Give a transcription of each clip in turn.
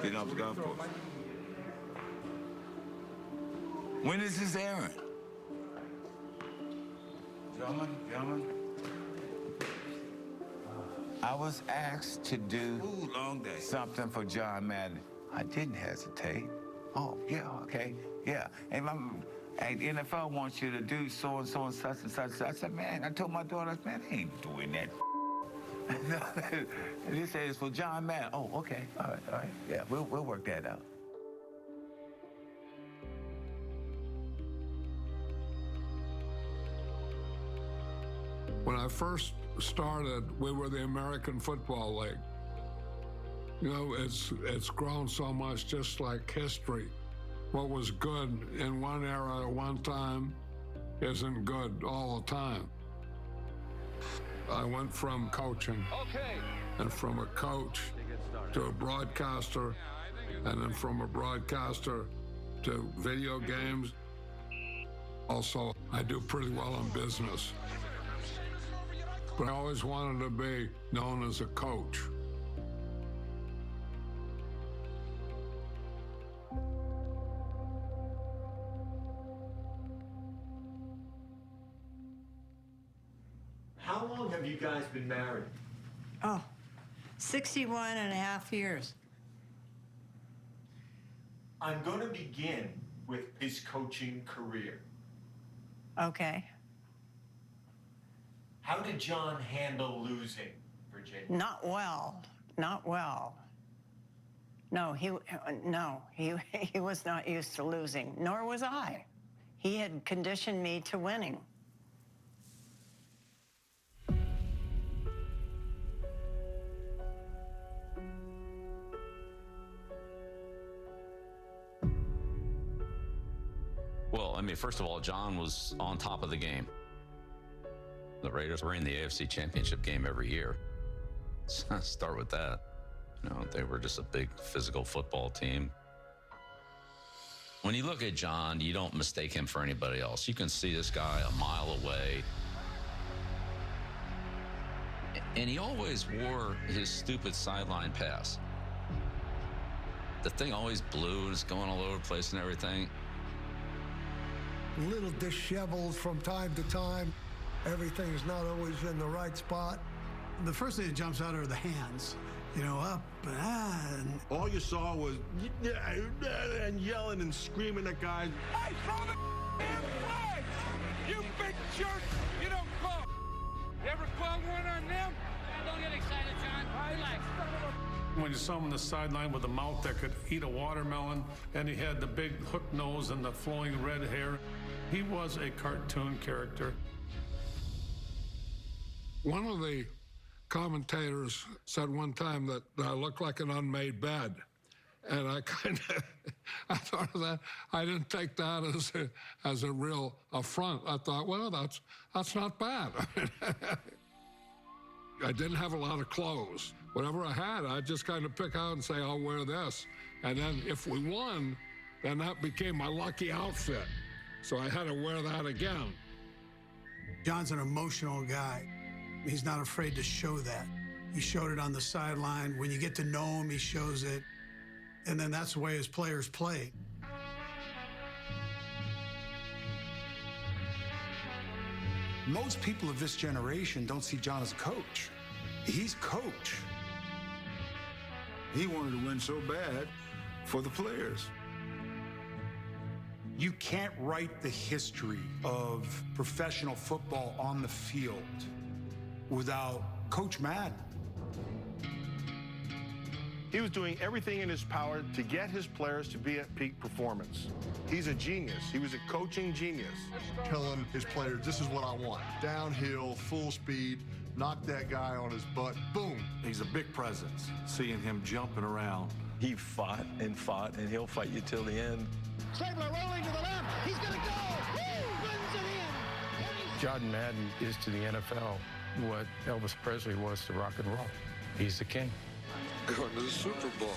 Getting off the golf course. When is this airing? Gentlemen. I was asked to do something for John Madden. I didn't hesitate. Oh, yeah, okay, yeah. And the NFL wants you to do so-and-so and such and such. I said, man, I told my daughter, man, I ain't doing that. And he said, it's for John Madden. Oh, okay, all right. Yeah, we'll work that out. When I first started, we were the American Football League. You know, it's grown so much, just like history. What was good in one era at one time isn't good all the time. I went from coaching and from a coach to a broadcaster, and then from a broadcaster to video games. Also, I do pretty well in business. But I always wanted to be known as a coach. How long have you guys been married? Oh, 61 and a half years. I'm going to begin with his coaching career. Okay. How did John handle losing, Virginia? Not well. No, he was not used to losing, nor was I. He had conditioned me to winning. Well, I mean, first of all, John was on top of the game. The Raiders were in the AFC Championship game every year. So start with that. You know, they were just a big physical football team. When you look at John, you don't mistake him for anybody else. You can see this guy a mile away. And he always wore his stupid sideline pass. The thing always blew and it's going all over the place and everything. A little disheveled from time to time. Everything's not always in the right spot. The first thing that jumps out are the hands, you know, up and all you saw was and yelling and screaming at guys. Hey, throw the damn flag! You big jerk! You don't call. You ever call one on them? Don't get excited, John. Relax. When you saw him on the sideline with a mouth that could eat a watermelon, and he had the big hook nose and the flowing red hair, he was a cartoon character. One of the commentators said one time that I looked like an unmade bed. And I I thought of that. I didn't take that as a real affront. I thought, well, that's not bad. I didn't have a lot of clothes. Whatever I had, I'd just kind of pick out and say, I'll wear this. And then if we won, then that became my lucky outfit. So I had to wear that again. John's an emotional guy. He's not afraid to show that. He showed it on the sideline. When you get to know him, he shows it. And then that's the way his players play. Most people of this generation don't see John as a coach. He's coach. He wanted to win so bad for the players. You can't write the history of professional football on the field without Coach Madden. He was doing everything in his power to get his players to be at peak performance. He's a genius. He was a coaching genius. Telling his players, this is what I want. Downhill, full speed, knock that guy on his butt, boom. He's a big presence, seeing him jumping around. He fought, and he'll fight you till the end. Stabler rolling to the left. He's going to go. Woo! Runs it in. John Madden is to the NFL what Elvis Presley was to rock and roll. He's the king. Going to the Super Bowl.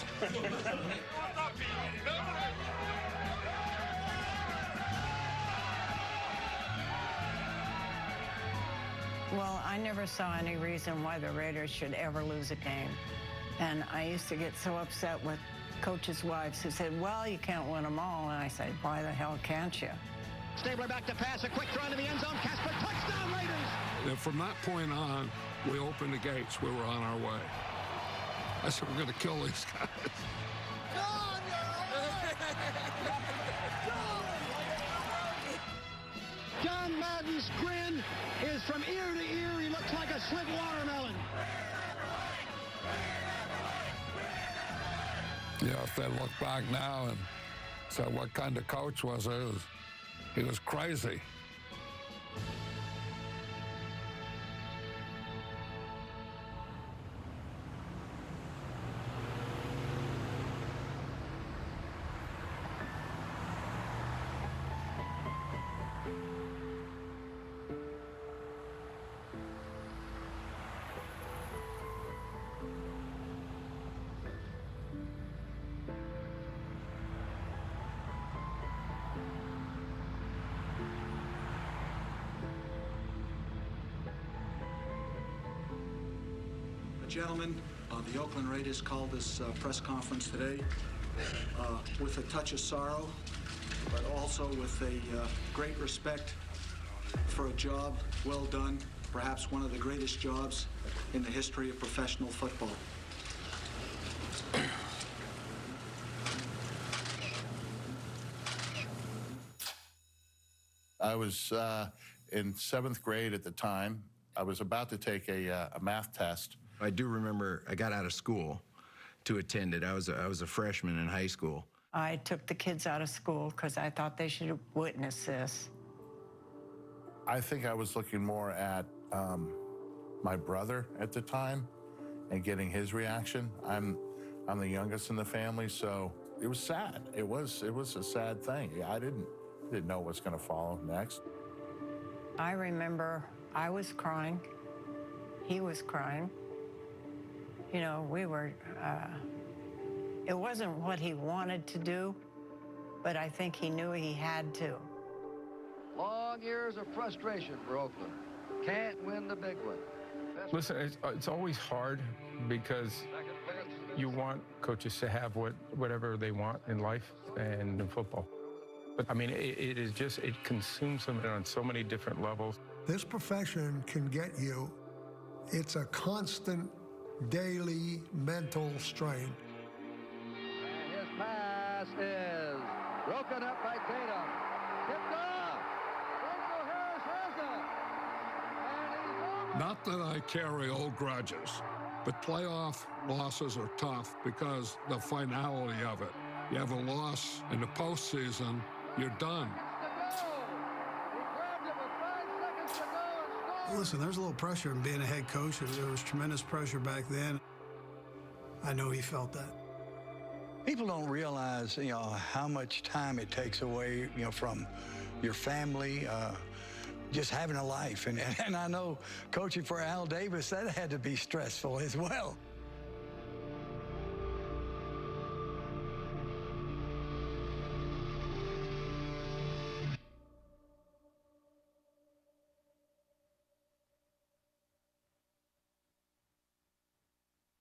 Well, I never saw any reason why the Raiders should ever lose a game. And I used to get so upset with coaches' wives who said, well, you can't win them all. And I said, why the hell can't you? Stabler back to pass, a quick throw into the end zone. Casper, touchdown, Raiders! And from that point on, we opened the gates. We were on our way. I said, we're going to kill these guys. John Madden's grin is from ear to ear. He looks like a slit watermelon. Yeah, if they look back now and say, what kind of coach was he? He was crazy. Gentlemen, the Oakland Raiders called this press conference today with a touch of sorrow, but also with a great respect for a job well done, perhaps one of the greatest jobs in the history of professional football. I was in 7th grade at the time. I was about to take a math test. I do remember I got out of school to attend it. I was a freshman in high school. I took the kids out of school because I thought they should witness this. I think I was looking more at my brother at the time and getting his reaction. I'm the youngest in the family, so it was sad. It was a sad thing. I didn't know what's going to follow next. I remember I was crying. He was crying. You know, we were, it wasn't what he wanted to do, but I think he knew he had to. Long years of frustration for Oakland. Can't win the big one. Listen, it's always hard because you want coaches to have whatever they want in life and in football. But I mean, it is just, it consumes them on so many different levels. This profession can get you. It's a constant daily mental strain. And his pass is broken up by Tatum. Tipped off. Rachel Harris has it. And he's over. Not that I carry old grudges, but playoff losses are tough because the finality of it. You have a loss in the postseason, you're done. Listen, there's a little pressure in being a head coach. There was tremendous pressure back then. I know he felt that. People don't realize, how much time it takes away, from your family, just having a life. And I know coaching for Al Davis, that had to be stressful as well.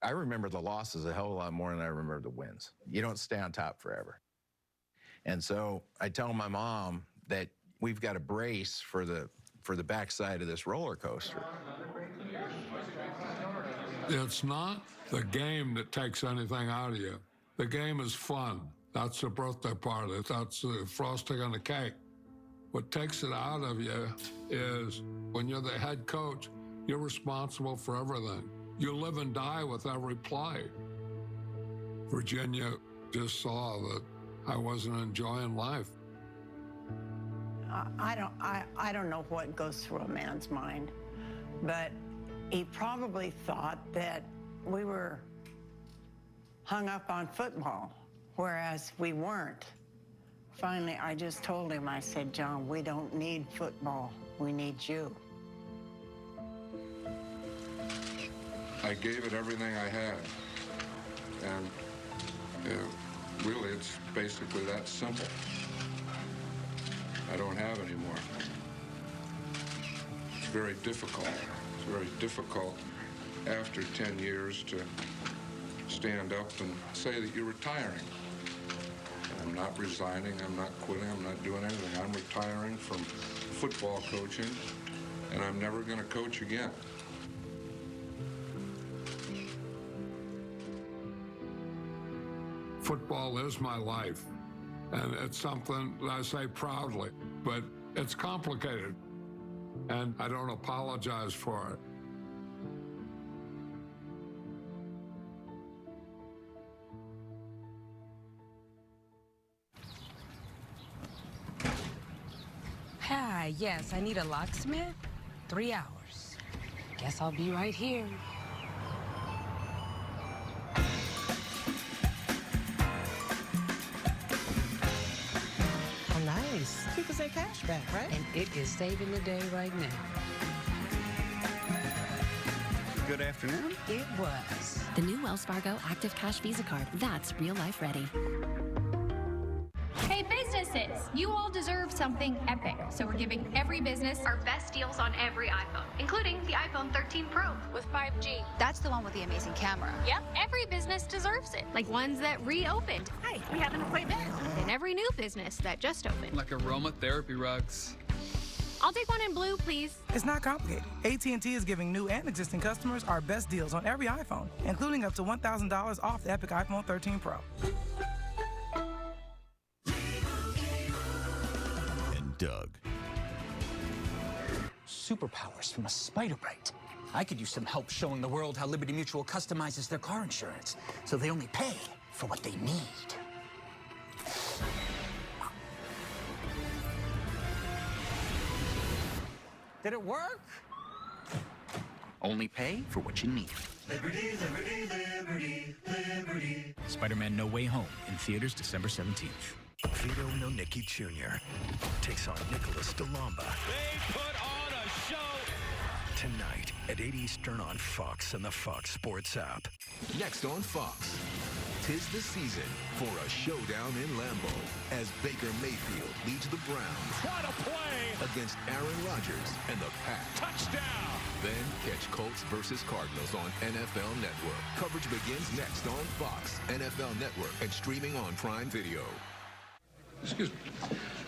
I remember the losses a hell of a lot more than I remember the wins. You don't stay on top forever. And so I tell my mom that we've got to brace for the backside of this roller coaster. It's not the game that takes anything out of you. The game is fun. That's the birthday party. That's the frosting on the cake. What takes it out of you is when you're the head coach, you're responsible for everything. You live and die with every play. Virginia just saw that I wasn't enjoying life. I don't know what goes through a man's mind, but he probably thought that we were hung up on football, whereas we weren't. Finally, I just told him, I said, John, we don't need football. We need you. I gave it everything I had. And really, it's basically that simple. I don't have any more. It's very difficult. It's very difficult after 10 years to stand up and say that you're retiring. I'm not resigning, I'm not quitting, I'm not doing anything. I'm retiring from football coaching, and I'm never going to coach again. Football is my life, and it's something that I say proudly, but it's complicated, and I don't apologize for it. Hi, yes, I need a locksmith. 3 hours. Guess I'll be right here. Oh, nice. 2% cash back, right? And it is saving the day right now. Good afternoon. It was. The new Wells Fargo Active Cash Visa Card. That's real life ready. Hey businesses, you all deserve something epic. So we're giving every business our best deals on every iPhone, including the iPhone 13 Pro with 5G. That's the one with the amazing camera. Yep, every business deserves it. Like ones that reopened. Hey, we have an appointment. And every new business that just opened. Like aromatherapy rugs. I'll take one in blue, please. It's not complicated. AT&T is giving new and existing customers our best deals on every iPhone, including up to $1,000 off the Epic iPhone 13 Pro. And Doug. Superpowers from a spider bite. I could use some help showing the world how Liberty Mutual customizes their car insurance, so they only pay for what they need. Did it work? Only pay for what you need. Liberty, liberty, liberty, liberty. Spider-Man No Way Home in theaters December 17th. Vito Nonnicki Jr. takes on Nicholas DeLamba. They put on a show. Tonight at 8 Eastern on Fox and the Fox Sports app. Next on Fox. 'Tis the season for a showdown in Lambeau as Baker Mayfield leads the Browns. What a play! Against Aaron Rodgers and the Pack. Touchdown! Then catch Colts versus Cardinals on NFL Network. Coverage begins next on Fox, NFL Network, and streaming on Prime Video. Excuse me.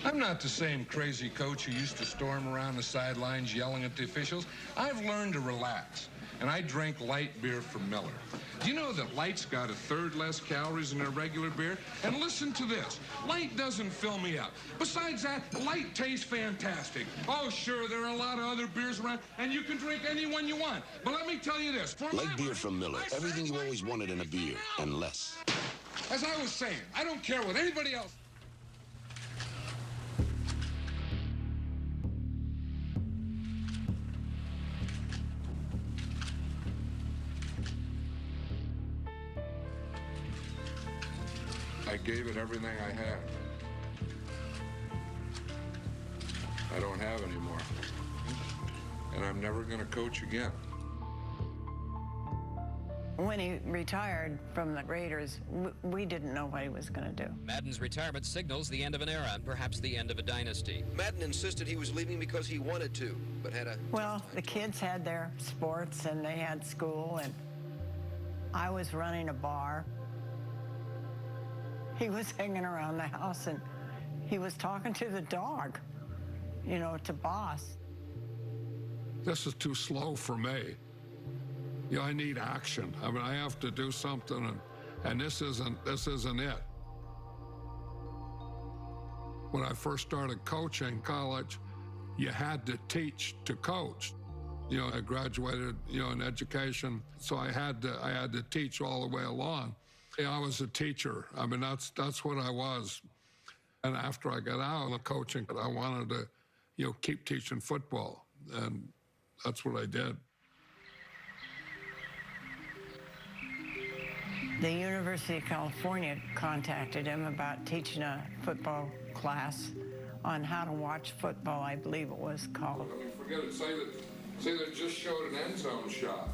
I'm not the same crazy coach who used to storm around the sidelines yelling at the officials. I've learned to relax, and I drink light beer from Miller. Do you know that Light's got a third less calories than a regular beer? And listen to this. Light doesn't fill me up. Besides that, Light tastes fantastic. Oh, sure, there are a lot of other beers around, and you can drink any one you want. But let me tell you this. Light beer from Miller. Everything you always wanted in a beer, and less. As I was saying, I don't care what anybody else... I gave it everything I had. I don't have any more. And I'm never going to coach again. When he retired from the Raiders, we didn't know what he was going to do. Madden's retirement signals the end of an era and perhaps the end of a dynasty. Madden insisted he was leaving because he wanted to, but had a... Well, the kids had their sports and they had school, and I was running a bar. He was hanging around the house, and he was talking to the dog, you know, to Boss. This is too slow for me. You know, I need action. I mean, I have to do something, and this isn't it. When I first started coaching college, you had to teach to coach. You know, I graduated, you know, in education, so I had to teach all the way along. I was a teacher. I mean, that's what I was. And after I got out of coaching, I wanted to, you know, keep teaching football, and that's what I did. The University of California contacted him about teaching a football class on how to watch football, I believe it was called. I mean, forget it. Say they just showed an end zone shot.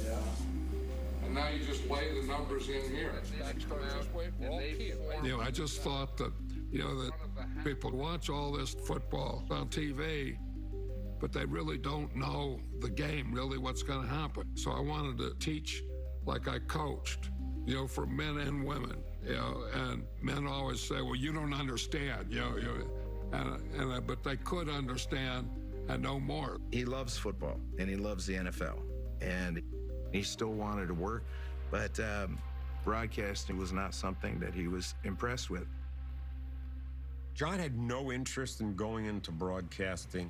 Yeah. And now you just lay the numbers in here. You know, I just thought that, you know, that people watch all this football on TV, but they really don't know the game, really what's going to happen. So I wanted to teach like I coached. you know, for men and women, you know, and men always say, well, you don't understand, you know, but they could understand and know more. He loves football, and he loves the NFL, and he still wanted to work, but broadcasting was not something that he was impressed with. John had no interest in going into broadcasting.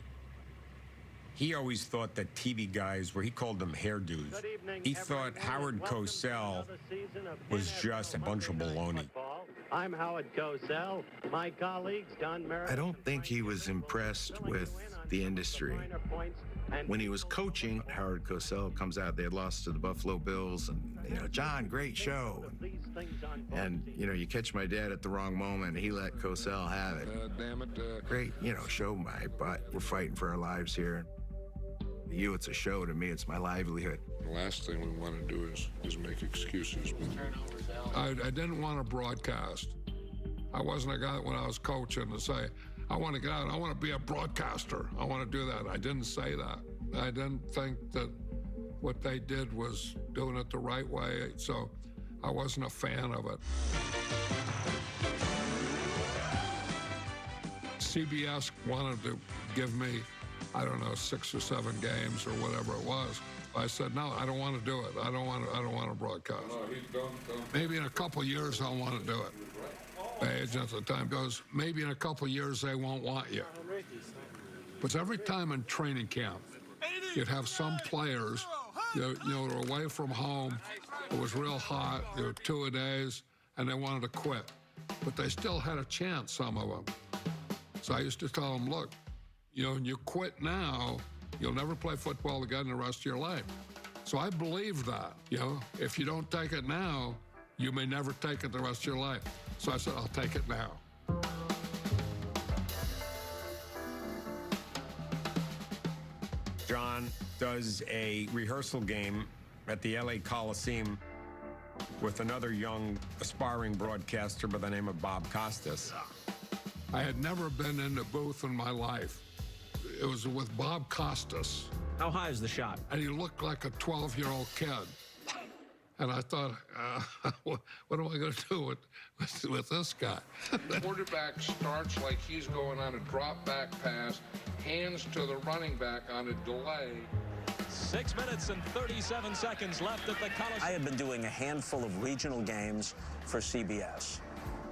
He always thought that TV guys he called them hairdos. He thought Howard Cosell was just a bunch of baloney. I'm Howard Cosell. My colleagues, Don Merritt. I don't think he was impressed with the industry. When he was coaching, Howard Cosell comes out. They had lost to the Buffalo Bills, and, you know, John, great show. And you know, you catch my dad at the wrong moment. He let Cosell have it. Damn it. Great, you know, show my butt. We're fighting for our lives here. To you, it's a show. To me, it's my livelihood. The last thing we want to do is make excuses. I didn't want to broadcast. I wasn't a guy when I was coaching to say, I want to get out. I want to be a broadcaster. I want to do that. I didn't say that. I didn't think that what they did was doing it the right way, so I wasn't a fan of it. CBS wanted to give me, I don't know, 6 or 7 games or whatever it was. I said, no, I don't want to do it. I don't want to broadcast. Maybe in a couple years I'll want to do it. The agent at the time goes, maybe in a couple years they won't want you. But every time in training camp, you'd have some players, you know, they're away from home. It was real hot. There were 2-a-days, and they wanted to quit. But they still had a chance, some of them. So I used to tell them, look, you know, when you quit now, you'll never play football again the rest of your life. So I believe that, you know, if you don't take it now, you may never take it the rest of your life. So I said, I'll take it now. John does a rehearsal game at the LA Coliseum with another young aspiring broadcaster by the name of Bob Costas. I had never been in a booth in my life. It was with Bob Costas. How high is the shot? And he looked like a 12-year-old kid. And I thought, what am I going to do with this guy? The quarterback starts like he's going on a drop back pass, hands to the running back on a delay. 6 minutes and 37 seconds left at the Coliseum. I had been doing a handful of regional games for CBS,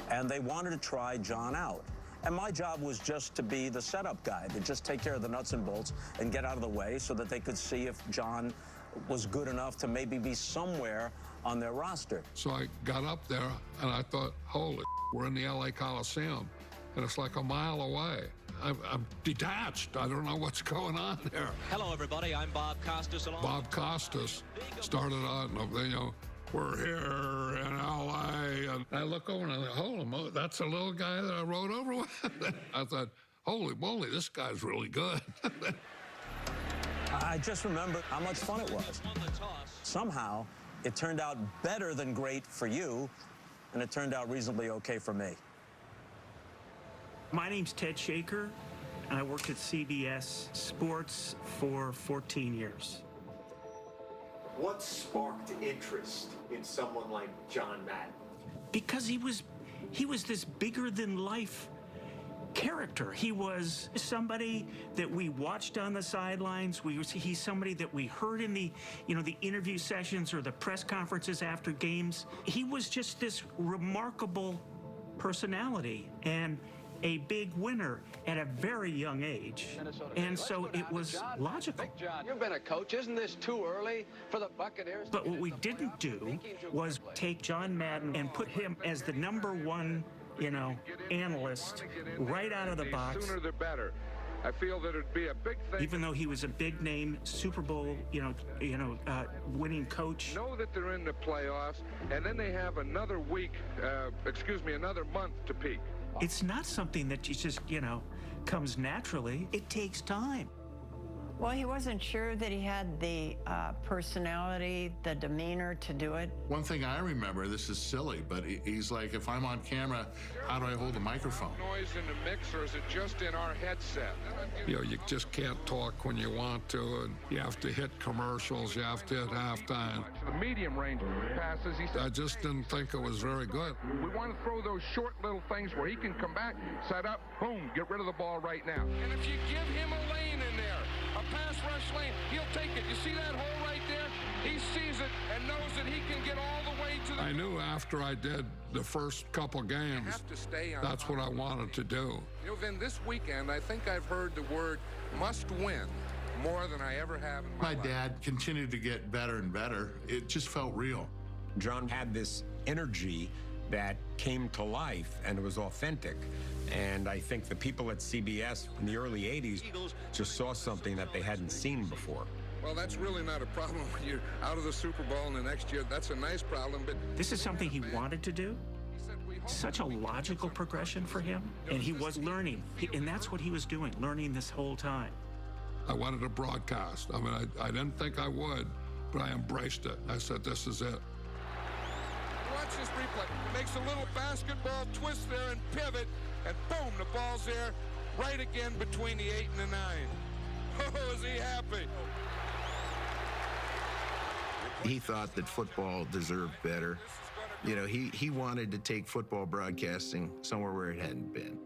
and they wanted to try John out. And my job was just to be the setup guy, to just take care of the nuts and bolts and get out of the way so that they could see if John was good enough to maybe be somewhere on their roster. So I got up there and I thought, holy, we're in the LA Coliseum and it's like a mile away. I'm detached. I don't know what's going on there. Hello, everybody. I'm Bob Costas. Bob Costas started on, you know, we're here in LA. And I look over and I think, holy moly, that's the little guy that I rode over with. I thought, holy moly, this guy's really good. I just remember how much fun it was. Somehow, it turned out better than great for you, and it turned out reasonably okay for me. My name's Ted Shaker, and I worked at CBS Sports for 14 years. What sparked interest in someone like John Madden? Because he was this bigger-than-life character. He was somebody that we watched on the sidelines. He's somebody that we heard in the interview sessions or the press conferences after games. He was just this remarkable personality and a big winner at a very young age. And so it was logical. John, you've been a coach. Isn't this too early for the Buccaneers? But what we didn't do was take John Madden and put him as the #1, analyst right out of the box. Sooner the better. I feel that it'd be a big thing. Even though he was a big name Super Bowl, winning coach. Know that they're in the playoffs, and then they have another week, another month to peak. It's not something that you just, comes naturally. It takes time. Well, he wasn't sure that he had the personality, the demeanor to do it. One thing I remember, this is silly, but he's like, if I'm on camera, how do I hold the microphone? Noise in the mix, or is it just in our headset? You know, you just can't talk when you want to, and you have to hit commercials, you have to hit halftime. The medium range passes, he said, I just didn't think it was very good. we want to throw those short little things where he can come back, set up, boom, get rid of the ball right now. And if you give him a lane in there, a pass rush lane, he'll take it. You see that hole right there? He sees it and knows that he can get all the way to the... I knew after I did the first couple games, have to stay on that's what I wanted to do. You know, Vin, this weekend, I think I've heard the word must win more than I ever have in my life. My dad continued to get better and better. It just felt real. John had this energy that came to life, and it was authentic. And I think the people at CBS in the early 80s just saw something that they hadn't seen before. Well, that's really not a problem when you're out of the Super Bowl in the next year. That's a nice problem, but... This is something he wanted to do. Such a logical progression for him. And he was learning. And that's what he was doing, learning this whole time. I wanted to broadcast. I mean, I didn't think I would, but I embraced it. I said, this is it. Watch this replay. Makes a little basketball twist there and pivot, and boom, the ball's there right again between the 8 and the 9. Oh, is he happy? He thought that football deserved better. You know, he wanted to take football broadcasting somewhere where it hadn't been.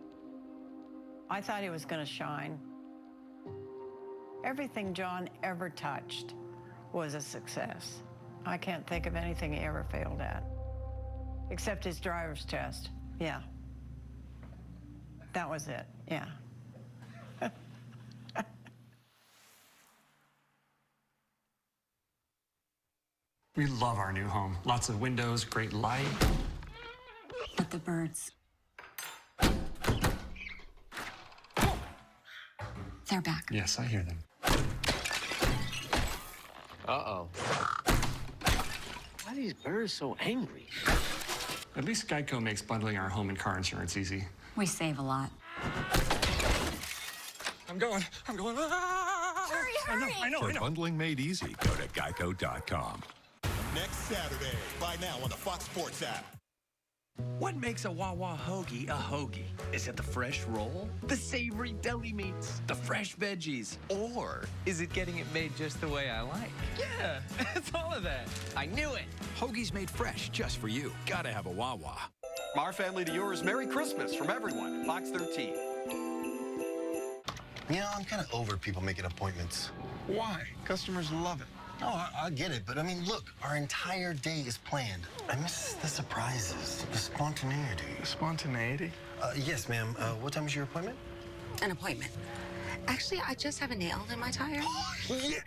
I thought he was going to shine. Everything John ever touched was a success. I can't think of anything he ever failed at, except his driver's test. Yeah. That was it, yeah. We love our new home. Lots of windows, great light. But the birds. They're back. Yes, I hear them. Uh-oh. Why are these birds so angry? At least Geico makes bundling our home and car insurance easy. We save a lot. I'm going. Hurry! I know. For bundling made easy, go to geico.com. Next Saturday, buy now on the Fox Sports app. What makes a Wawa hoagie a hoagie? Is it the fresh roll, the savory deli meats, the fresh veggies, or is it getting it made just the way I like? Yeah, it's all of that. I knew it. Hoagies made fresh just for you. Gotta have a Wawa. From our family to yours, Merry Christmas from everyone at Fox 13. You know, I'm kind of over people making appointments. Why? Customers love it. No, I get it, but I mean, look, our entire day is planned. I miss the surprises, the spontaneity. Spontaneity? Yes, ma'am. What time is your appointment? An appointment. Actually, I just have a nail in my tire. Yeah!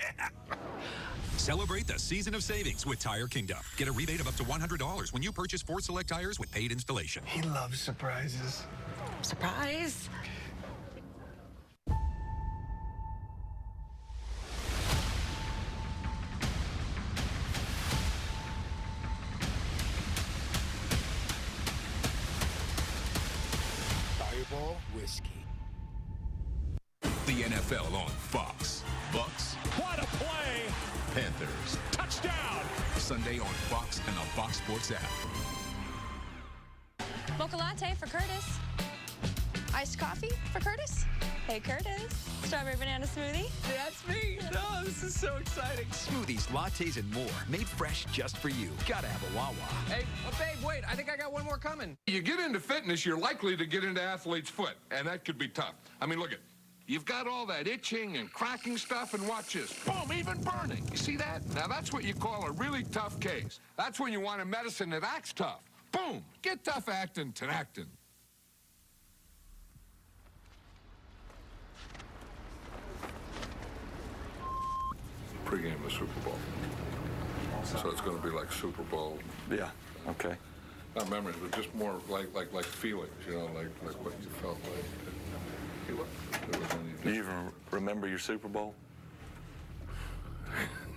Celebrate the season of savings with Tire Kingdom. Get a rebate of up to $100 when you purchase 4 select tires with paid installation. He loves surprises. Surprise! Fireball Whiskey. The NFL on Fox. Bucks. What a play! Panthers. Touchdown! Sunday on Fox and the Fox Sports app. Mocha latte for Curtis. Iced coffee for Curtis. Hey, Curtis. Strawberry banana smoothie. That's me. Oh, this is so exciting. Smoothies, lattes, and more. Made fresh just for you. Gotta have a Wawa. Hey, babe, wait. I think I got one more coming. You get into fitness, you're likely to get into athlete's foot, and that could be tough. I mean, look at, you've got all that itching and cracking stuff, and watch this. Boom, even burning. You see that? Now, that's what you call a really tough case. That's when you want a medicine that acts tough. Boom, get tough actin' Tinactin. Pre-game of Super Bowl. So it's going to be like Super Bowl. Yeah, okay. Not memories, but just more like feelings, you know, like what you felt like. Do you even remember your Super Bowl?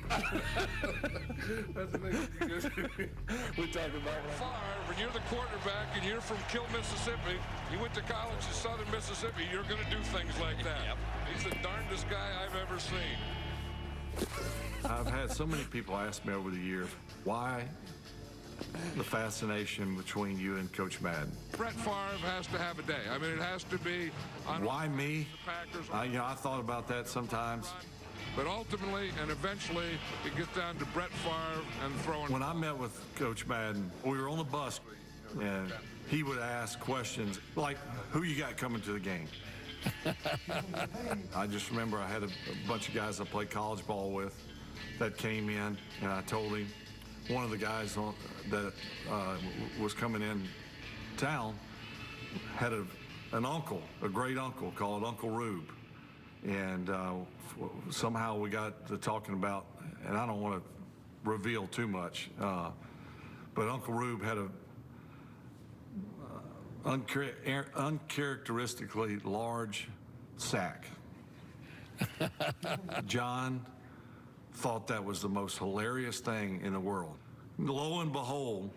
That's the thing. We're talking about Favre, when you're the quarterback and you're from Kill, Mississippi, you went to college in southern Mississippi, you're going to do things like that. Yep. He's the darndest guy I've ever seen. I've had so many people ask me over the years, why the fascination between you and Coach Madden? Brett Favre has to have a day. I mean, it has to be on why me? The Packers. I thought about that sometimes. But ultimately and eventually, it gets down to Brett Favre and throwing. When I met with Coach Madden, we were on the bus, and he would ask questions like, who you got coming to the game? I just remember I had a bunch of guys I played college ball with that came in, and I told him one of the guys that was coming in town had an uncle, a great uncle called Uncle Rube. And somehow we got to talking about, and I don't want to reveal too much, but Uncle Rube had a uncharacteristically large sack. John thought that was the most hilarious thing in the world. Lo and behold,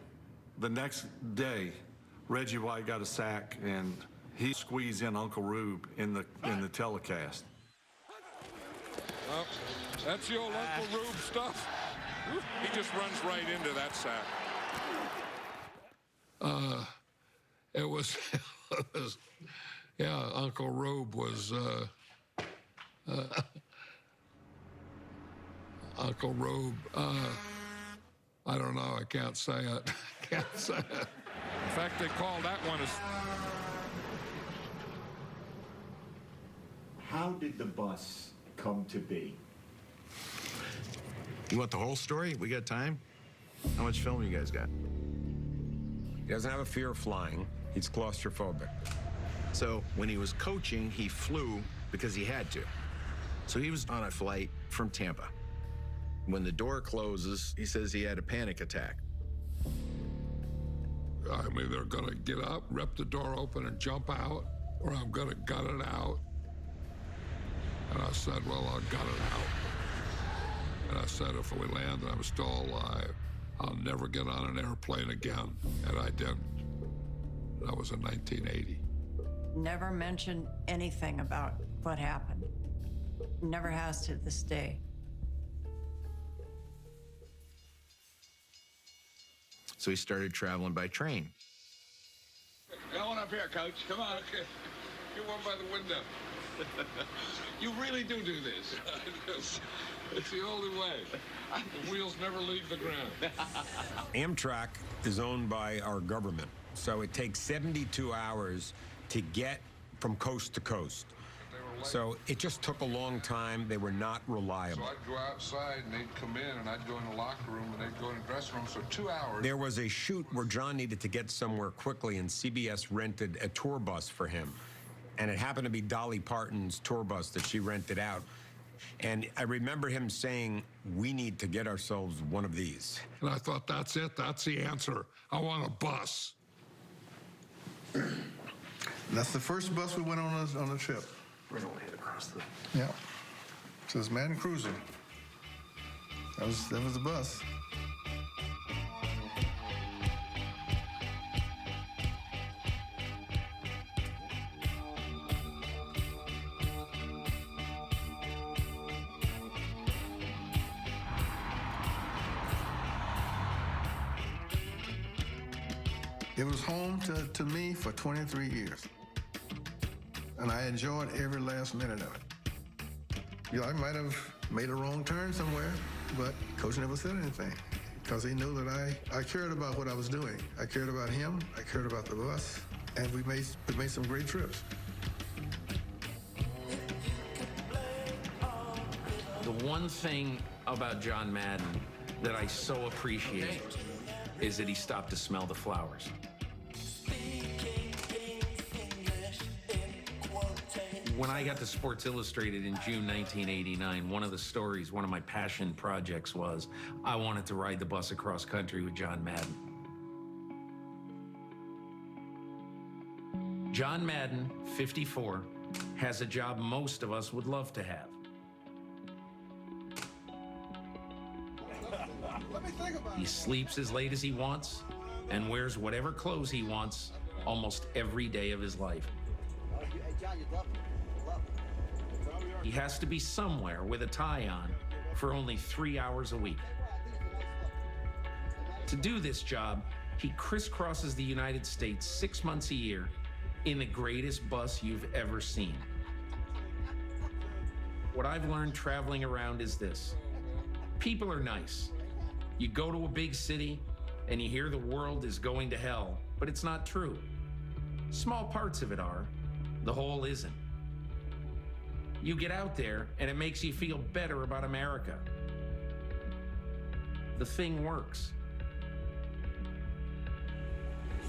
the next day, Reggie White got a sack, and he squeezed in Uncle Rube in the telecast. Oh, that's the old Uncle Rube stuff. He just runs right into that sack. It was, yeah, Uncle Rube was, Uncle Rube, I don't know, I can't say it. Can't say it. In fact, they call that one as... How did the bus come to be? You want the whole story? We got time? How much film you guys got? He doesn't have a fear of flying. He's claustrophobic. So when he was coaching, he flew because he had to. So he was on a flight from Tampa. When the door closes, he says he had a panic attack. I'm either going to get up, rip the door open, and jump out, or I'm going to gut it out. And I said, well, I'll gut it out. And I said, if we land and I'm still alive, I'll never get on an airplane again. And I didn't. That was in 1980. Never mentioned anything about what happened. Never has to this day. So he started traveling by train. Go on up here, Coach. Come on. Okay. Get one by the window. You really do this. It's the only way. The wheels never leave the ground. Amtrak is owned by our government, so it takes 72 hours to get from coast to coast. So it just took a long time. They were not reliable. So I'd go outside and they'd come in and I'd go in the locker room and they'd go in the dressing room. So 2 hours. There was a shoot where John needed to get somewhere quickly, and CBS rented a tour bus for him. And it happened to be Dolly Parton's tour bus that she rented out. And I remember him saying, we need to get ourselves one of these. And I thought, that's it. That's the answer. I want a bus. That's the first bus we went on a trip. Right away across the... Yeah. So it's Madden Cruiser. That was the bus. It was home to me for 23 years. And I enjoyed every last minute of it. You know, I might have made a wrong turn somewhere, but Coach never said anything because he knew that I cared about what I was doing. I cared about him, I cared about the bus, and we made some great trips. The one thing about John Madden that I so appreciate is that he stopped to smell the flowers. When I got to Sports Illustrated in June 1989, one of the stories, one of my passion projects was I wanted to ride the bus across country with John Madden. John Madden, 54, has a job most of us would love to have. He sleeps as late as he wants and wears whatever clothes he wants almost every day of his life. He has to be somewhere with a tie on for only 3 hours a week. To do this job, he crisscrosses the United States 6 months a year in the greatest bus you've ever seen. What I've learned traveling around is this: people are nice. You go to a big city and you hear the world is going to hell, but it's not true. Small parts of it are, the whole isn't. You get out there and it makes you feel better about America. The thing works.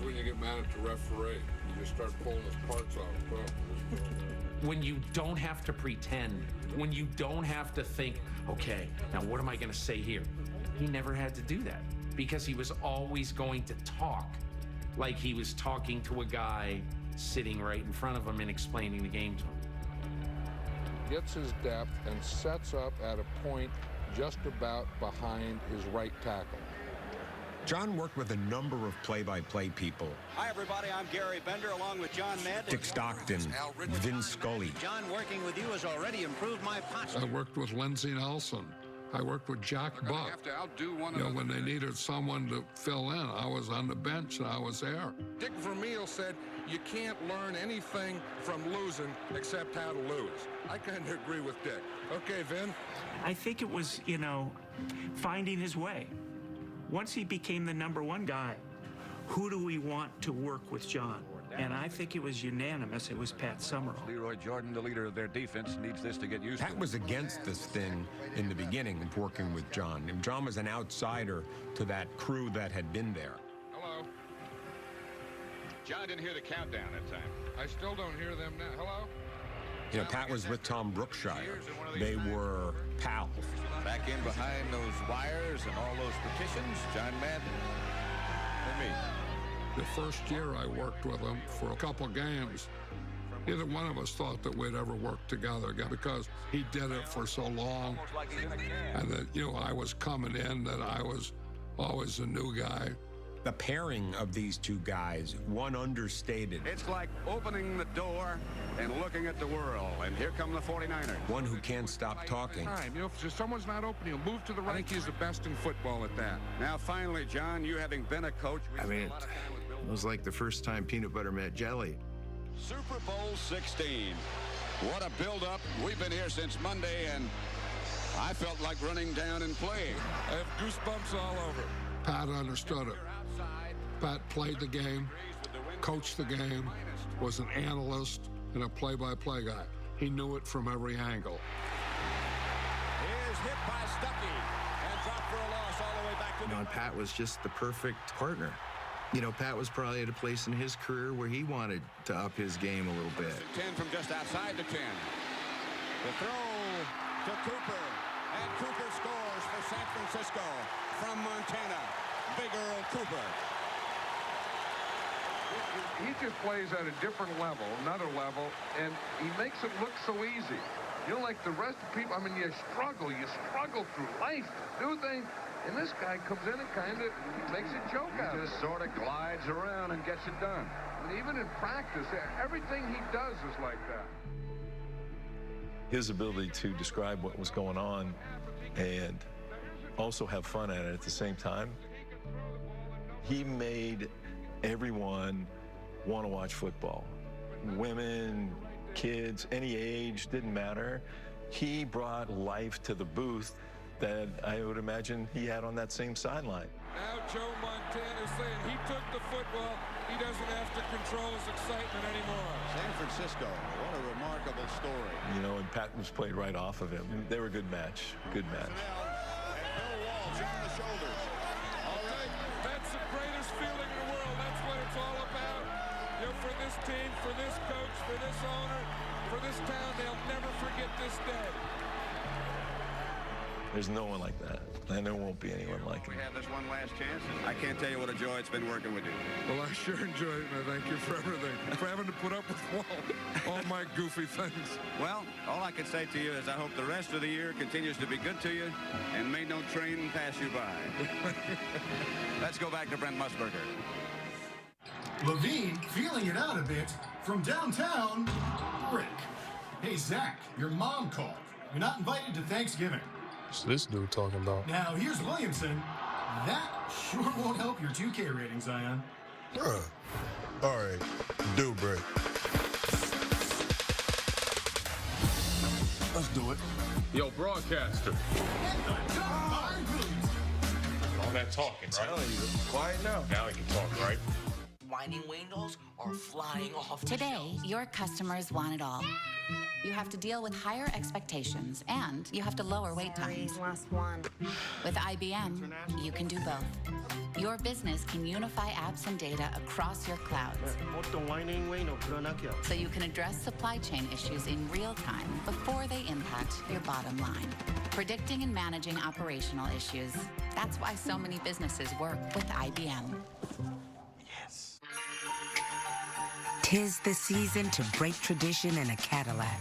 When you get mad at the referee, you just start pulling his parts off. When you don't have to pretend, when you don't have to think, okay, now what am I going to say here? He never had to do that because he was always going to talk like he was talking to a guy sitting right in front of him and explaining the game to him. Gets his depth and sets up at a point just about behind his right tackle. John worked with a number of play-by-play people. Hi, everybody. I'm Gary Bender, along with John Madden. Dick Stockton, Vin Scully. John, working with you has already improved my posture. I worked with Lindsey Nelson. I worked with Jack Buck. Have to outdo one when they needed someone to fill in, I was on the bench and I was there. Dick Vermeil said, you can't learn anything from losing except how to lose. I kind of agree with Dick. Okay, Vin? I think it was, finding his way. Once he became the #1 guy, who do we want to work with John? And I think it was unanimous. It was Pat Summerall. Leroy Jordan, the leader of their defense, needs this to get used to. Pat was against this thing in the beginning of working with John. And John was an outsider to that crew that had been there. Hello. John didn't hear the countdown that time. I still don't hear them now. Hello? Pat was with Tom Brookshire. They were pals. Back in behind those wires and all those petitions, John Madden and me. The first year I worked with him for a couple games, neither one of us thought that we'd ever work together because he did it for so long. And that, I was coming in, that I was always a new guy. The pairing of these two guys, one understated. It's like opening the door and looking at the world, and here come the 49ers. One who can't stop talking. If someone's not open, he'll move to the right. I think he's the best in football at that. Now, finally, John, you having been a coach. It was like the first time peanut butter met jelly. Super Bowl 16. What a build-up. We've been here since Monday, and I felt like running down and playing. I have goosebumps all over. Pat understood it. Pat played the game, coached the game, was an analyst and a play-by-play guy. He knew it from every angle. Here's hit by Stuckey and dropped for a loss all the way back to And Pat was just the perfect partner. Pat was probably at a place in his career where he wanted to up his game a little bit. 10 from just outside the 10. The throw to Cooper, and Cooper scores for San Francisco from Montana. Big Earl Cooper. He just plays at a different level, another level, and he makes it look so easy. Like the rest of people, you struggle through life to do things, and this guy comes in and kind of makes a joke out of it. He just sort of glides around and gets it done. And even in practice, everything he does is like that. His ability to describe what was going on and also have fun at it at the same time, he made everyone want to watch football. Women, kids, any age, didn't matter. He brought life to the booth that I would imagine he had on that same sideline. Now Joe Montana is saying he took the football. He doesn't have to control his excitement anymore. San Francisco, what a remarkable story. And Pat was played right off of him. They were a good match, good match. And Bill Walsh on the shoulders. All right, that's the greatest feeling in the world. That's what it's all about. For this team, for this coach, for this owner, for this town, they'll never forget this day. There's no one like that, and there won't be anyone like him. We have this one last chance, and I can't tell you what a joy it's been working with you. Well, I sure enjoyed it, and I thank you for everything. For having to put up with all my goofy things. Well, all I can say to you is I hope the rest of the year continues to be good to you, and may no train pass you by. Let's go back to Brent Musburger. Levine feeling it out a bit from downtown, Rick. Hey, Zach, your mom called. You're not invited to Thanksgiving. What's this dude talking about? Now, here's Williamson. That sure won't help your 2K rating, Zion. All right, do break. Let's do it. Yo, broadcaster. All that talking, right? Quiet now. Now he can talk, right? Whining windows are flying off. Today, your customers want it all. You have to deal with higher expectations, and you have to lower wait times. Last one. With IBM, you can do both. Your business can unify apps and data across your clouds, so you can address supply chain issues in real time before they impact your bottom line. Predicting and managing operational issues. That's why so many businesses work with IBM. Tis the season to break tradition in a Cadillac.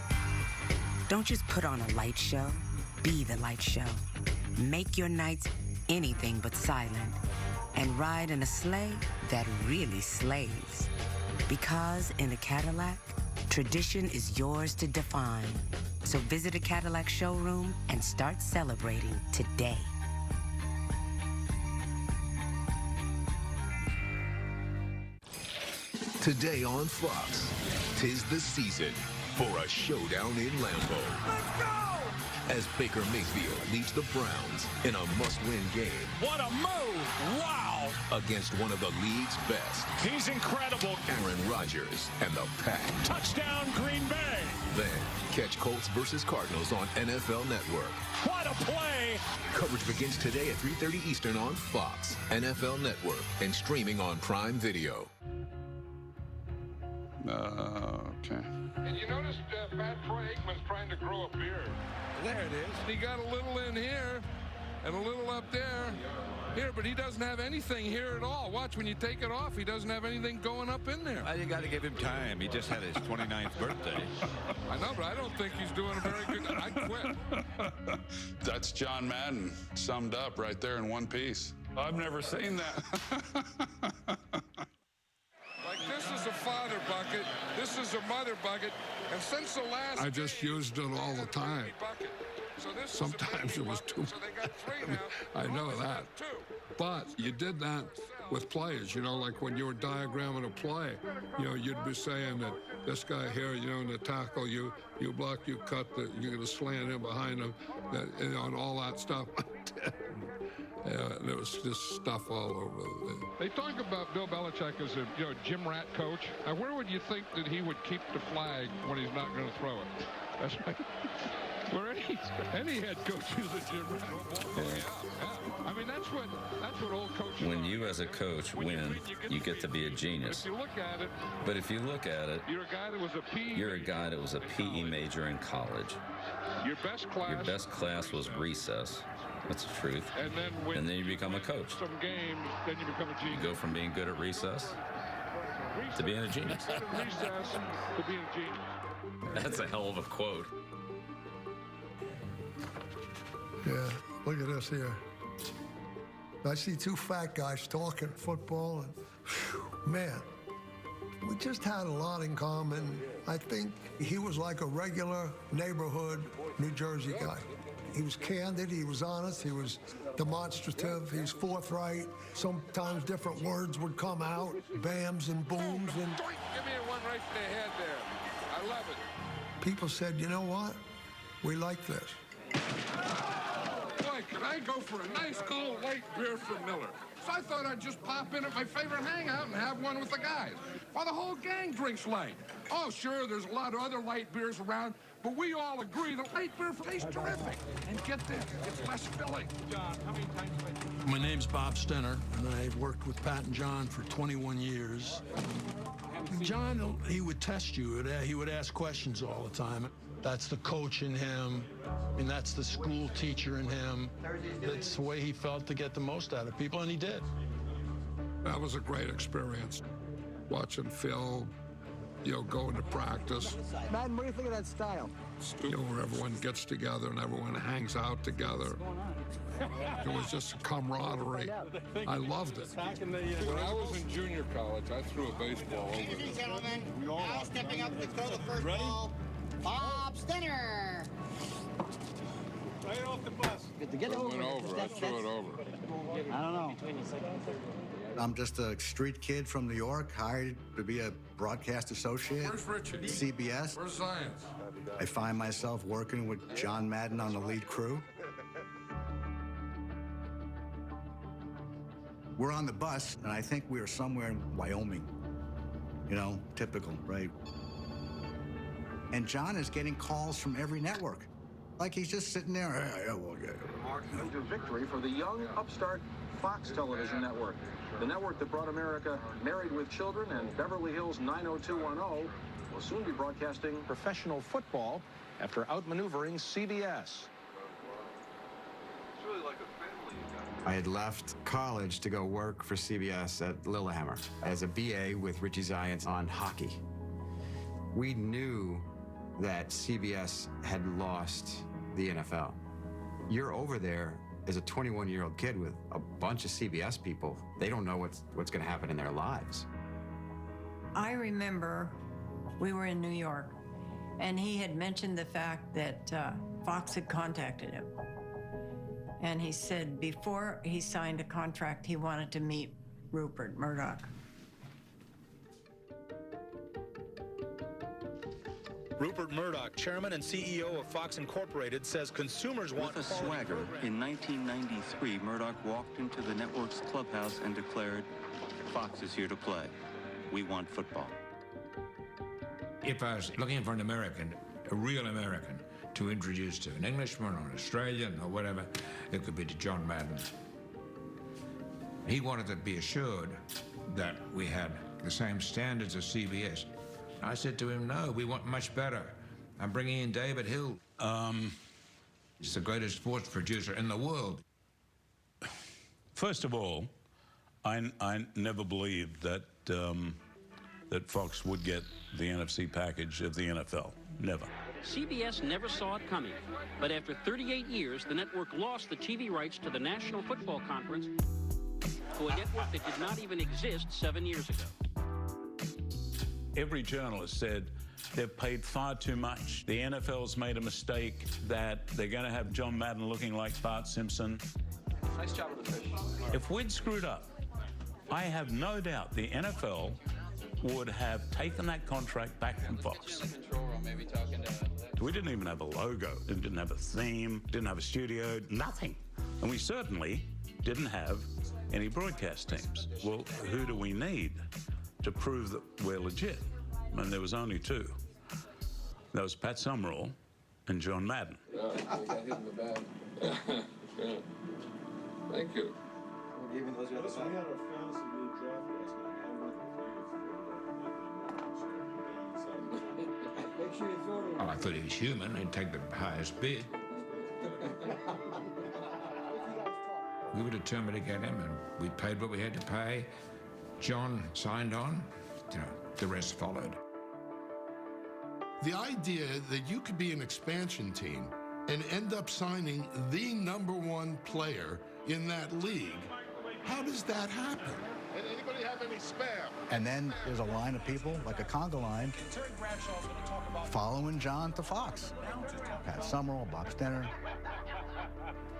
Don't just put on a light show, be the light show. Make your nights anything but silent and ride in a sleigh that really slays. Because in a Cadillac, tradition is yours to define. So visit a Cadillac showroom and start celebrating today. Today on Fox, 'tis the season for a showdown in Lambeau. Let's go! As Baker Mayfield leads the Browns in a must-win game. What a move! Wow! Against one of the league's best. He's incredible. Aaron Rodgers and the Pack. Touchdown, Green Bay! Then, catch Colts versus Cardinals on NFL Network. What a play! Coverage begins today at 3:30 Eastern on Fox, NFL Network, and streaming on Prime Video. Okay. And you noticed Fat Troy Aikman's trying to grow a beard. There it is. He got a little in here and a little up there. Here, but he doesn't have anything here at all. Watch, when you take it off, he doesn't have anything going up in there. Well, you got to give him time. He just had his 29th birthday. I know, but I don't think he's doing a very good. I'd quit. That's John Madden summed up right there in one piece. I've never seen that. Like, this is a father bucket, this is a mother bucket, and since the last I just used it all the time. Sometimes it was too much. I know that. But you did that with plays, like when you were diagramming a play, you'd be saying that this guy here, in the tackle, you block, you cut, you're going to slant in behind him, and all that stuff. There was just stuff all over. They talk about Bill Belichick as a gym rat coach. Now, where would you think that he would keep the flag when he's not going to throw it? That's right. Where any head coach is a gym rat. Yeah. I mean, that's what old coaches. When you as a coach win, you get to be a genius. If you look at it, but if you look at it, you're a guy that was a PE. You're a guy that was a PE major in college. Your best class was recess. That's the truth. And then you become a coach. Some games, then you become a genius. You go from being good at recess to being a genius. Recess to being a genius. That's a hell of a quote. Yeah, look at this here. I see two fat guys talking football, and man, we just had a lot in common. I think he was like a regular neighborhood New Jersey guy. He was candid, he was honest, he was demonstrative, he was forthright. Sometimes different words would come out, bams and booms. And Give me one right in the head there. I love it. People said, you know what? We like this. Boy, could I go for a nice cold light beer from Miller. So I thought I'd just pop in at my favorite hangout and have one with the guys. Well, the whole gang drinks light. Oh, sure, there's a lot of other light beers around, but we all agree the light beer tastes terrific. And get this, it's less filling. John, how many times have My name's Bob Stenner, and I've worked with Pat and John for 21 years. John, he would test you. He would ask questions all the time. That's the coach in him. I mean, that's the school teacher in him. That's the way he felt to get the most out of people, and he did. That was a great experience. Watching Phil, going to practice. Madden, what do you think of that style? Where everyone gets together and everyone hangs out together. It was just a camaraderie. I loved it. When I was in junior college, I threw a baseball over Ladies and gentlemen, now stepping up to throw the first ball, Bob Stenner. Right off the bus. I threw it over. I don't know. I'm just a street kid from New York, hired to be a broadcast associate. Where's Richie? CBS. Where's Science? I find myself working with John Madden on the lead crew. We're on the bus, and I think we are somewhere in Wyoming. Typical, right? And John is getting calls from every network. Like he's just sitting there. Major victory for the young, upstart Fox Television Network. The network that brought America Married with Children and Beverly Hills 90210 will soon be broadcasting professional football after outmaneuvering CBS. I had left college to go work for CBS at Lillehammer as a BA with Richie Zients on hockey. We knew that CBS had lost the NFL. You're over there as a 21-year-old kid with a bunch of CBS people. They don't know what's going to happen in their lives. I remember we were in New York, and he had mentioned the fact that Fox had contacted him. And he said before he signed a contract, he wanted to meet Rupert Murdoch. Rupert Murdoch, chairman and CEO of Fox Incorporated, says consumers want With a swagger, in 1993, Murdoch walked into the network's clubhouse and declared, "Fox is here to play. We want football." If I was looking for an American, a real American, to introduce to an Englishman or an Australian or whatever, it could be to John Madden. He wanted to be assured that we had the same standards as CBS. I said to him, no, we want much better. I'm bringing in David Hill. He's the greatest sports producer in the world. First of all, I never believed that that Fox would get the NFC package of the NFL. Never. CBS never saw it coming, but after 38 years, the network lost the TV rights to the National Football Conference to a network that did not even exist 7 years ago. Every journalist said they've paid far too much. The NFL's made a mistake that they're going to have John Madden looking like Bart Simpson. Nice job with the fish. If we'd screwed up, I have no doubt the NFL would have taken that contract back from Fox. We didn't even have a logo, didn't have a theme, didn't have a studio, nothing. And we certainly didn't have any broadcast teams. Well, who do we need to prove that we're legit? And there was only two. That was Pat Summerall and John Madden. Yeah, we got hit in the bad. Yeah. Thank you. We had our fantasy league draft last night. I went Make sure you throw it. Oh, I thought he was human. He'd take the highest bid. We were determined to get him, and we paid what we had to pay. John signed on. The rest followed. The idea that you could be an expansion team and end up signing the #1 player in that league, how does that happen? Anybody have any spare? And then there's a line of people, like a conga line, following John to Fox. Pat Summerall, Bob Stenner.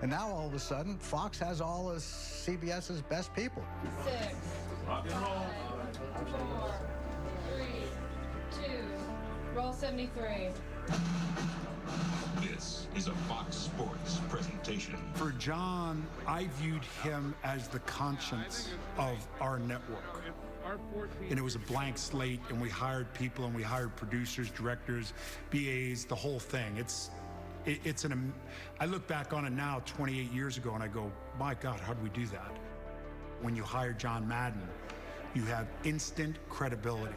And now all of a sudden, Fox has all of CBS's best people. 6, 5, 4, 3, 2, roll 73. This is a Fox Sports presentation. For John, I viewed him as the conscience of our network. And it was a blank slate, and we hired people, and we hired producers, directors, BAs, the whole thing. I look back on it now, 28 years ago, and I go, my God, how did we do that? When you hire John Madden you have instant credibility.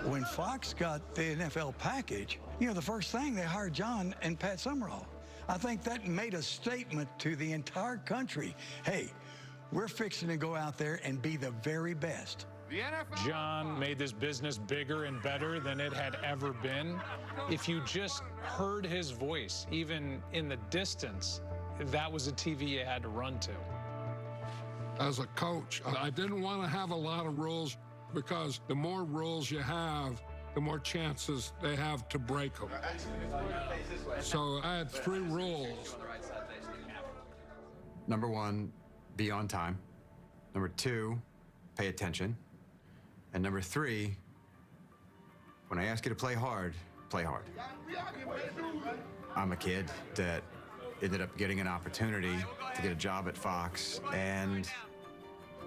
When Fox got the NFL package, the first thing they hired John and Pat Summerall. I think that made a statement to the entire country. Hey, we're fixing to go out there and be the very best. John made this business bigger and better than it had ever been. If you just heard his voice, even in the distance, that was a TV you had to run to. As a coach, I didn't want to have a lot of rules because the more rules you have, the more chances they have to break them. So I had 3 rules. Number 1, be on time. Number 2, pay attention. And number 3, when I ask you to play hard, play hard. I'm a kid that ended up getting an opportunity to get a job at Fox, and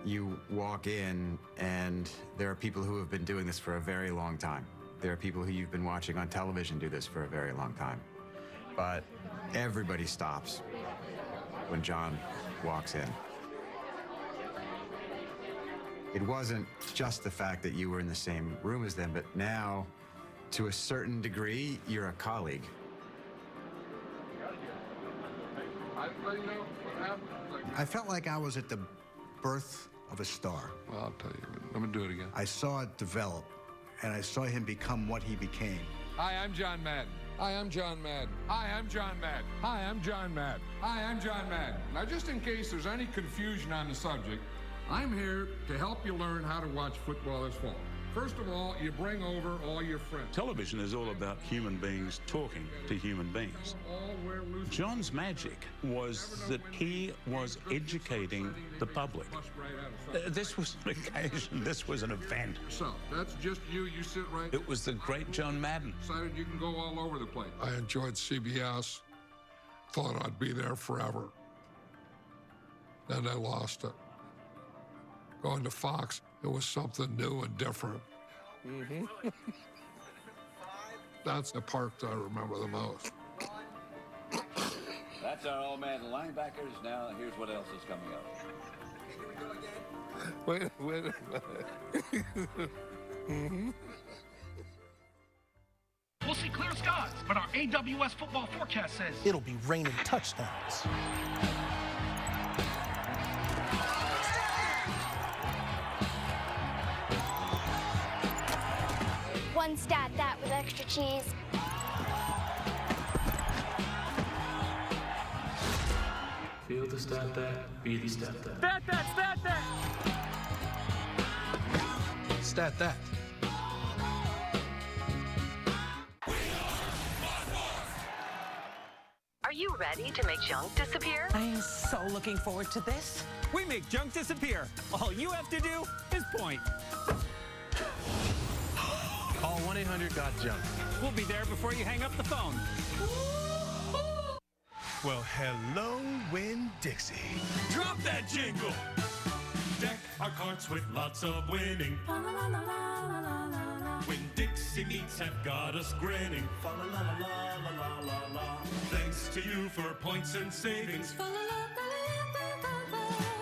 you walk in and there are people who have been doing this for a very long time. There are people who you've been watching on television do this for a very long time. But everybody stops when John walks in. It wasn't just the fact that you were in the same room as them, but now, to a certain degree, you're a colleague. I felt like I was at the birth of a star. Well, I'll tell you. Let me do it again. I saw it develop, and I saw him become what he became. Hi, I'm John Madden. Hi, I'm John Madden. Hi, I'm John Madden. Hi, I'm John Madden. Hi, I'm John Madden. Now, just in case there's any confusion on the subject, I'm here to help you learn how to watch football this fall. First of all, you bring over all your friends. Television is all about human beings talking to human beings. John's magic was that he was educating the public. This was an occasion, this was an event. So, that's just you. You sit right. It was the great John Madden. Decided you can go all over the place. I enjoyed CBS. Thought I'd be there forever. Then I lost it. Going to Fox, it was something new and different. That's the part that I remember the most. That's our All-Madden linebackers. Now, here's what else is coming up. Wait. We'll see clear skies, but our AWS football forecast says it'll be raining touchdowns. One stat that with extra cheese. Feel the stat that, be the stat that. Stat that, stat that! Stat that. Are you ready to make junk disappear? I am so looking forward to this. We make junk disappear. All you have to do is point. Call 1-800-GOT-JUNK. We'll be there before you hang up the phone. Well, hello, Winn-Dixie. Drop that jingle. Deck our carts with lots of winning. Winn-Dixie meats have got us grinning. Fa la la la la la la la. Thanks to you for points and savings.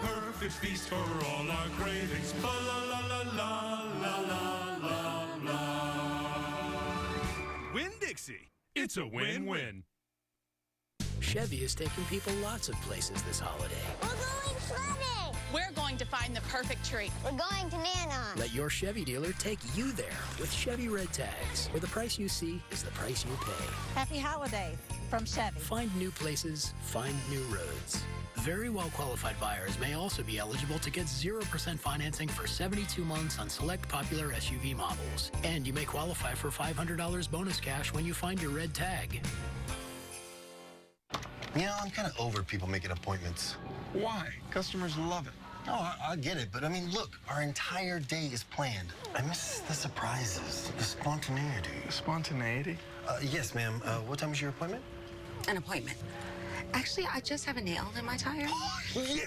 Perfect feast for all our cravings. Fa la la la la la la la. Winn-Dixie. It's a win-win. Chevy is taking people lots of places this holiday. We're going swimming! We're going to find the perfect treat. We're going to Nana. Let your Chevy dealer take you there with Chevy Red Tags, where the price you see is the price you pay. Happy holidays from Chevy. Find new places, find new roads. Very well-qualified buyers may also be eligible to get 0% financing for 72 months on select popular SUV models. And you may qualify for $500 bonus cash when you find your red tag. You know, I'm kind of over people making appointments. Why? Customers love it. No, I get it, but I mean, look, our entire day is planned. I miss the surprises, the spontaneity. Spontaneity? Yes, ma'am. What time is your appointment? An appointment. Actually, I just have a nail in my tire. Yeah!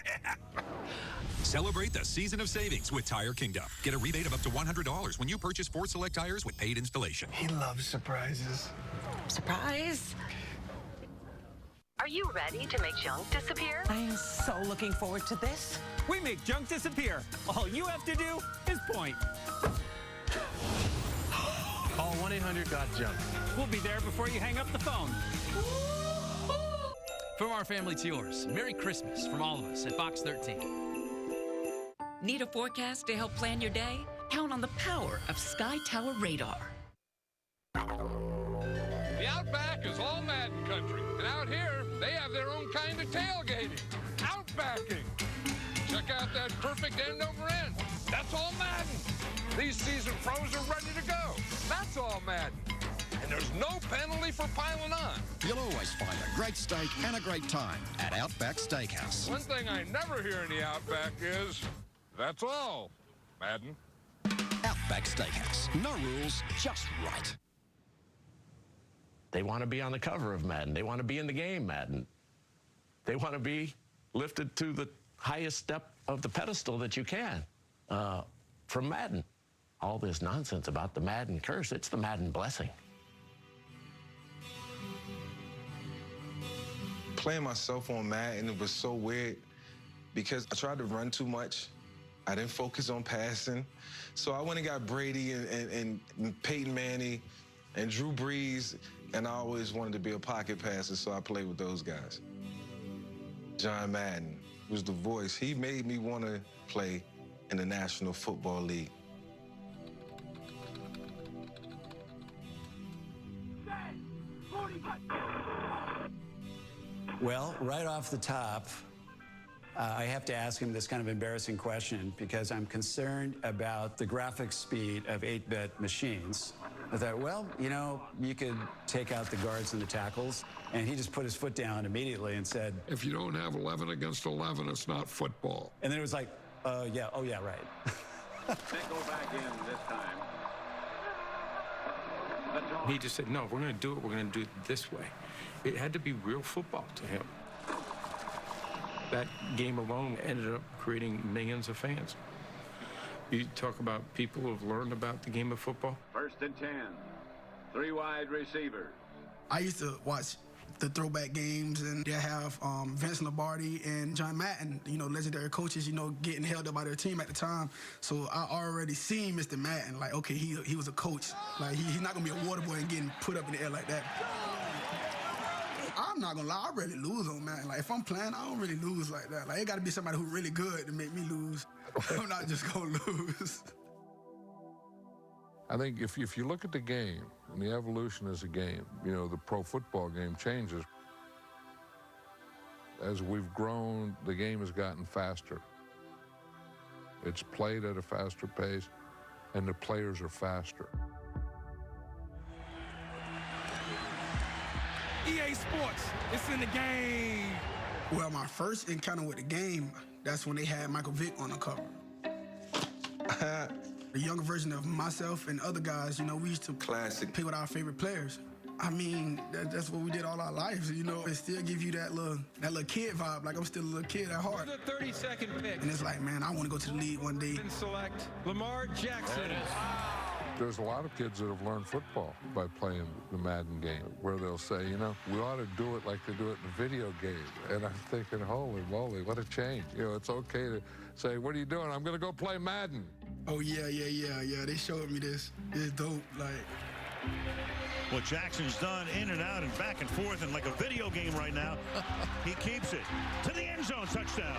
Celebrate the season of savings with Tire Kingdom. Get a rebate of up to $100 when you purchase 4 select tires with paid installation. He loves surprises. Surprise! Are you ready to make junk disappear? I am so looking forward to this. We make junk disappear. All you have to do is point. Call 1-800-GOT-JUNK. We'll be there before you hang up the phone. From our family to yours, Merry Christmas from all of us at Fox 13. Need a forecast to help plan your day? Count on the power of Sky Tower Radar. The Outback is all Madden country, and out here, they have their own kind of tailgating. Outbacking. Check out that perfect end over end. That's all Madden. These seasoned pros are ready to go. That's all Madden. And there's no penalty for piling on. You'll always find a great steak and a great time at Outback Steakhouse. One thing I never hear in the Outback is, that's all, Madden. Outback Steakhouse. No rules, just right. They want to be on the cover of Madden. They want to be in the game, Madden. They want to be lifted to the highest step of the pedestal that you can from Madden. All this nonsense about the Madden curse, it's the Madden blessing. Playing myself on Madden, it was so weird because I tried to run too much. I didn't focus on passing. So I went and got Brady and Peyton Manning and Drew Brees, and I always wanted to be a pocket passer, so I played with those guys. John Madden was the voice. He made me want to play in the National Football League. Well, right off the top, I have to ask him this kind of embarrassing question because I'm concerned about the graphics speed of 8-bit machines. I thought, well, you know, you could take out the guards and the tackles, and he just put his foot down immediately and said, if you don't have 11 against 11, it's not football. And then it was like, yeah, oh yeah, right. They go back in this time. He just said, no, we're going to do it. We're going to do it this way. It had to be real football to him. That game alone ended up creating millions of fans. You talk about people who have learned about the game of football. 1st and 10. 3 wide receivers. I used to watch the throwback games, and they have Vince Lombardi and John Madden, you know, legendary coaches, you know, getting held up by their team at the time. So I already seen Mr. Madden, like, okay, he was a coach. Like, he's not going to be a water boy and getting put up in the air like that. I'm not gonna lie, I really lose on Madden. Like, if I'm playing, I don't really lose like that. Like, it gotta be somebody who's really good to make me lose. I'm not just gonna lose. I think if you look at the game and the evolution as a game, you know, the pro football game changes. As we've grown, the game has gotten faster. It's played at a faster pace, and the players are faster. EA Sports, it's in the game. Well, my first encounter with the game, that's when they had Michael Vick on the cover. The younger version of myself and other guys, you know, we used to play with our favorite players. I mean, that's what we did all our lives, you know. It still give you that little kid vibe, like I'm still a little kid at heart. The 32nd pick. And it's like, man, I want to go to the league one day. Select Lamar Jackson. There's a lot of kids that have learned football by playing the Madden game, where they'll say, you know, we ought to do it like they do it in a video game. And I'm thinking, holy moly, what a change. You know, it's okay to say, what are you doing? I'm going to go play Madden. Oh, yeah. They showed me this. It's dope, like. What Jackson's done in and out and back and forth and like a video game right now. He keeps it to the end zone, touchdown.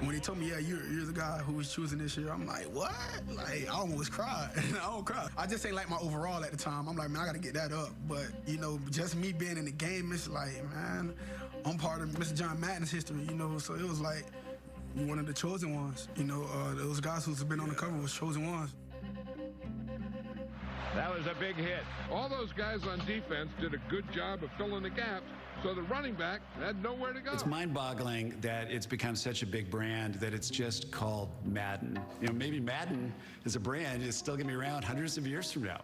When he told me, yeah, you're the guy who was choosing this year, I'm like, what? Like, I almost cried. I don't cry. I just ain't like my overall at the time. I'm like, man, I got to get that up. But, you know, just me being in the game, it's like, man, I'm part of Mr. John Madden's history, you know? So it was like, you're one of the chosen ones. You know, those guys who's been on the cover was chosen ones. That was a big hit. All those guys on defense did a good job of filling the gaps, so the running back had nowhere to go. It's mind-boggling that it's become such a big brand that it's just called Madden. You know, maybe Madden as a brand is still going to be around hundreds of years from now.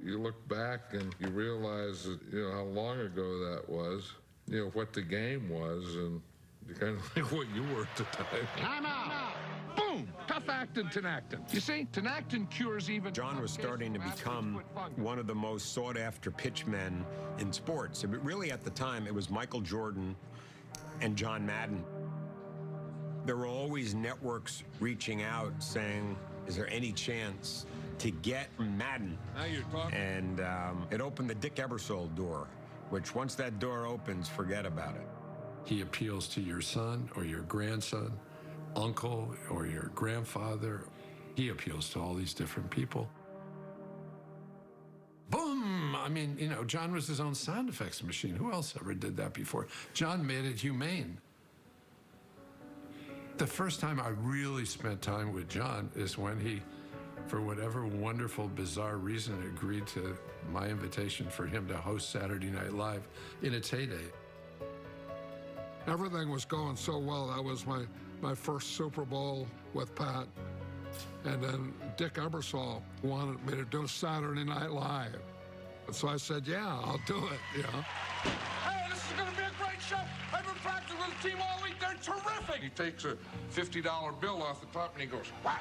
You look back and you realize that, you know, how long ago that was, you know, what the game was, and you kind of think what you were at the time. Time out. Boom. Tough surfactant, tenactin. You see, tenactin cures even... John was starting to become one of the most sought-after pitchmen in sports. But really, at the time, it was Michael Jordan and John Madden. There were always networks reaching out saying, is there any chance to get Madden? Now you're talking. And it opened the Dick Ebersol door, which once that door opens, forget about it. He appeals to your son or your grandson, uncle or your grandfather. He appeals to all these different people. Boom! I mean, you know, John was his own sound effects machine. Who else ever did that before? John made it humane. The first time I really spent time with John is when he, for whatever wonderful, bizarre reason, agreed to my invitation for him to host Saturday Night Live in its heyday. Everything was going so well. That was my first Super Bowl with Pat. And then Dick Ebersol wanted me to do Saturday Night Live. So I said, yeah, I'll do it, you know. Hey, this is going to be a great show. I've been practicing with the team all week. They're terrific. He takes a $50 bill off the top and he goes, wow.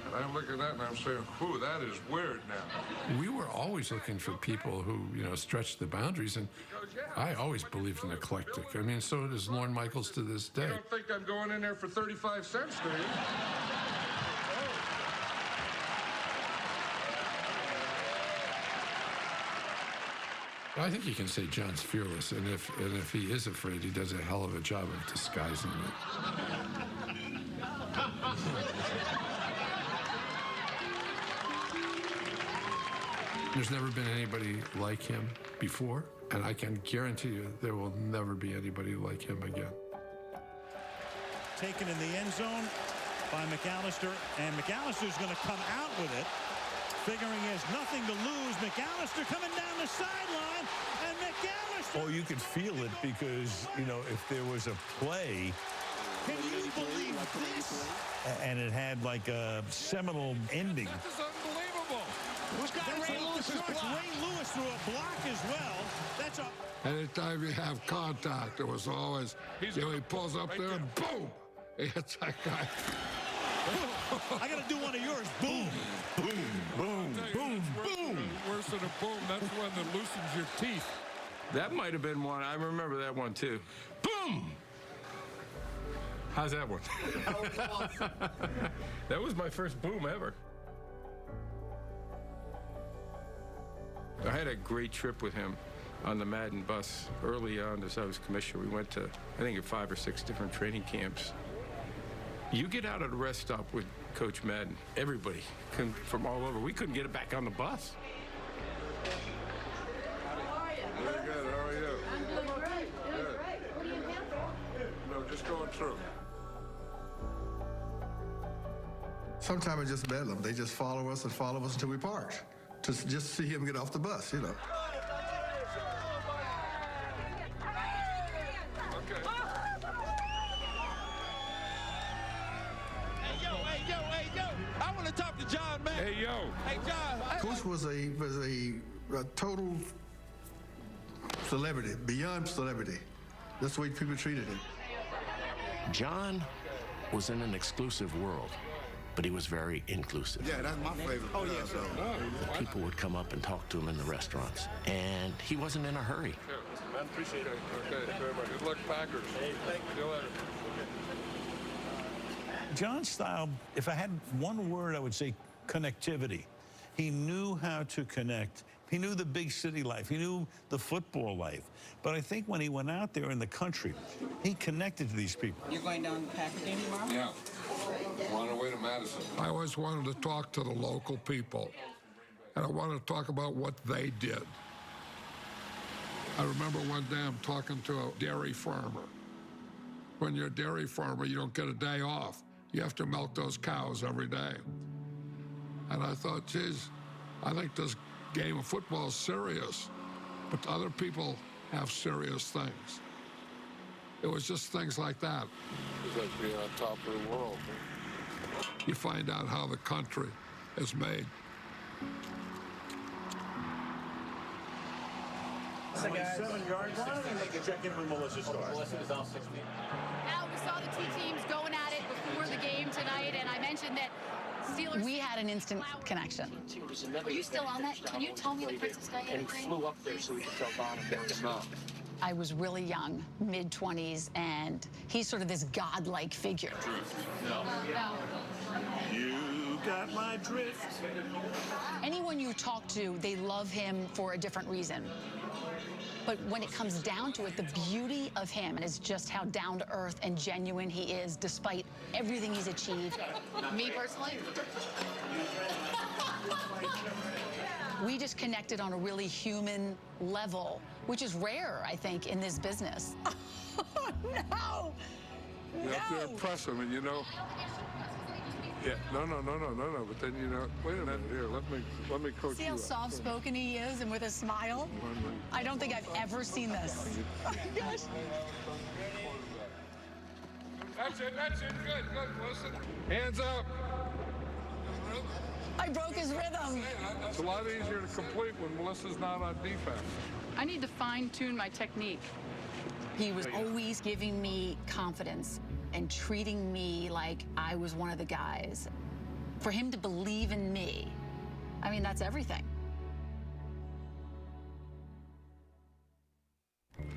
And I look at that and I'm saying, whew, that is weird now. We were always looking for people who, you know, stretched the boundaries, and I always believed in eclectic. I mean, so does Lorne Michaels to this day. You don't think I'm going in there for 35 cents, do you? I think you can say John's fearless, and if he is afraid, he does a hell of a job of disguising it. There's never been anybody like him before, and I can guarantee you there will never be anybody like him again. Taken in the end zone by McAllister, and McAllister's going to come out with it, figuring he has nothing to lose. McAllister coming down the sideline, and McAllister... Oh, you could feel it because, you know, if there was a play... Can you believe this? And it had like a seminal ending. This is unbelievable. Who's got Ray Lewis? Ray Lewis threw a block as well. That's a... Anytime you have contact, it was always, you know, he pulls up there and boom! He hits that guy. I got to do one of yours. Boom, boom, boom, boom, boom. Worse than a boom, that's one that loosens your teeth. That might have been one. I remember that one, too. Boom! How's that one? That was awesome. That was my first boom ever. I had a great trip with him on the Madden bus early on as I was commissioner. We went to, I think, 5 or 6 different training camps. You get out at a rest stop with Coach Madden, everybody from all over. We couldn't get it back on the bus. Very good. How are you? I'm doing great. Doing great. What are you in town for? No, just going through. Sometimes it's just bedlam. They just follow us until we park. To just see him get off the bus, you know. Hey, yo. I want to talk to John, man. Hey, yo. Hey, John. Coach was a total celebrity, beyond celebrity. That's the way people treated him. John was in an exclusive world, but he was very inclusive. Yeah, that's my favorite. Oh, yeah, sir. People would come up and talk to him in the restaurants, and he wasn't in a hurry. Man, appreciate it. Okay, very much. Good luck, Packers. Hey, thank you. See you later. John's style, if I had one word, I would say connectivity. He knew how to connect. He knew the big city life. He knew the football life. But I think when he went out there in the country, he connected to these people. You're going down to the Packer game tomorrow? Yeah. We're on our way to Madison. I always wanted to talk to the local people, and I wanted to talk about what they did. I remember one day I'm talking to a dairy farmer. When you're a dairy farmer, you don't get a day off. You have to milk those cows every day. And I thought, geez, I think this game of football is serious, but other people have serious things. It was just things like that. It's like being on top of the world. You find out how the country is made. 7-yard line, and make a check-in with Melissa Starr. Melissa was off 6 feet. Now, we saw the two teams going at it before the game tonight, and I mentioned an instant connection. Are you still on that? Can you tell me the Princess Diana thing? And he flew up there so he could tell Donna what was up. I was really young, mid-20s, and he's sort of this godlike figure. No. You got my drift. Anyone you talk to, they love him for a different reason. But when it comes down to it, the beauty of him is just how down-to-earth and genuine he is, despite everything he's achieved. Me personally? We just connected on a really human level, which is rare, I think, in this business. No! You have to impress them, and you know. Yeah, no. But then you know, wait a minute here. Let me coach See you how up. soft-spoken he is, and with a smile? I don't think I've ever seen this. Oh my gosh! That's it. Good. Listen. Hands up. I broke his rhythm. It's a lot easier to complete when Melissa's not on defense. I need to fine-tune my technique. He was always giving me confidence and treating me like I was one of the guys. For him to believe in me, I mean, that's everything.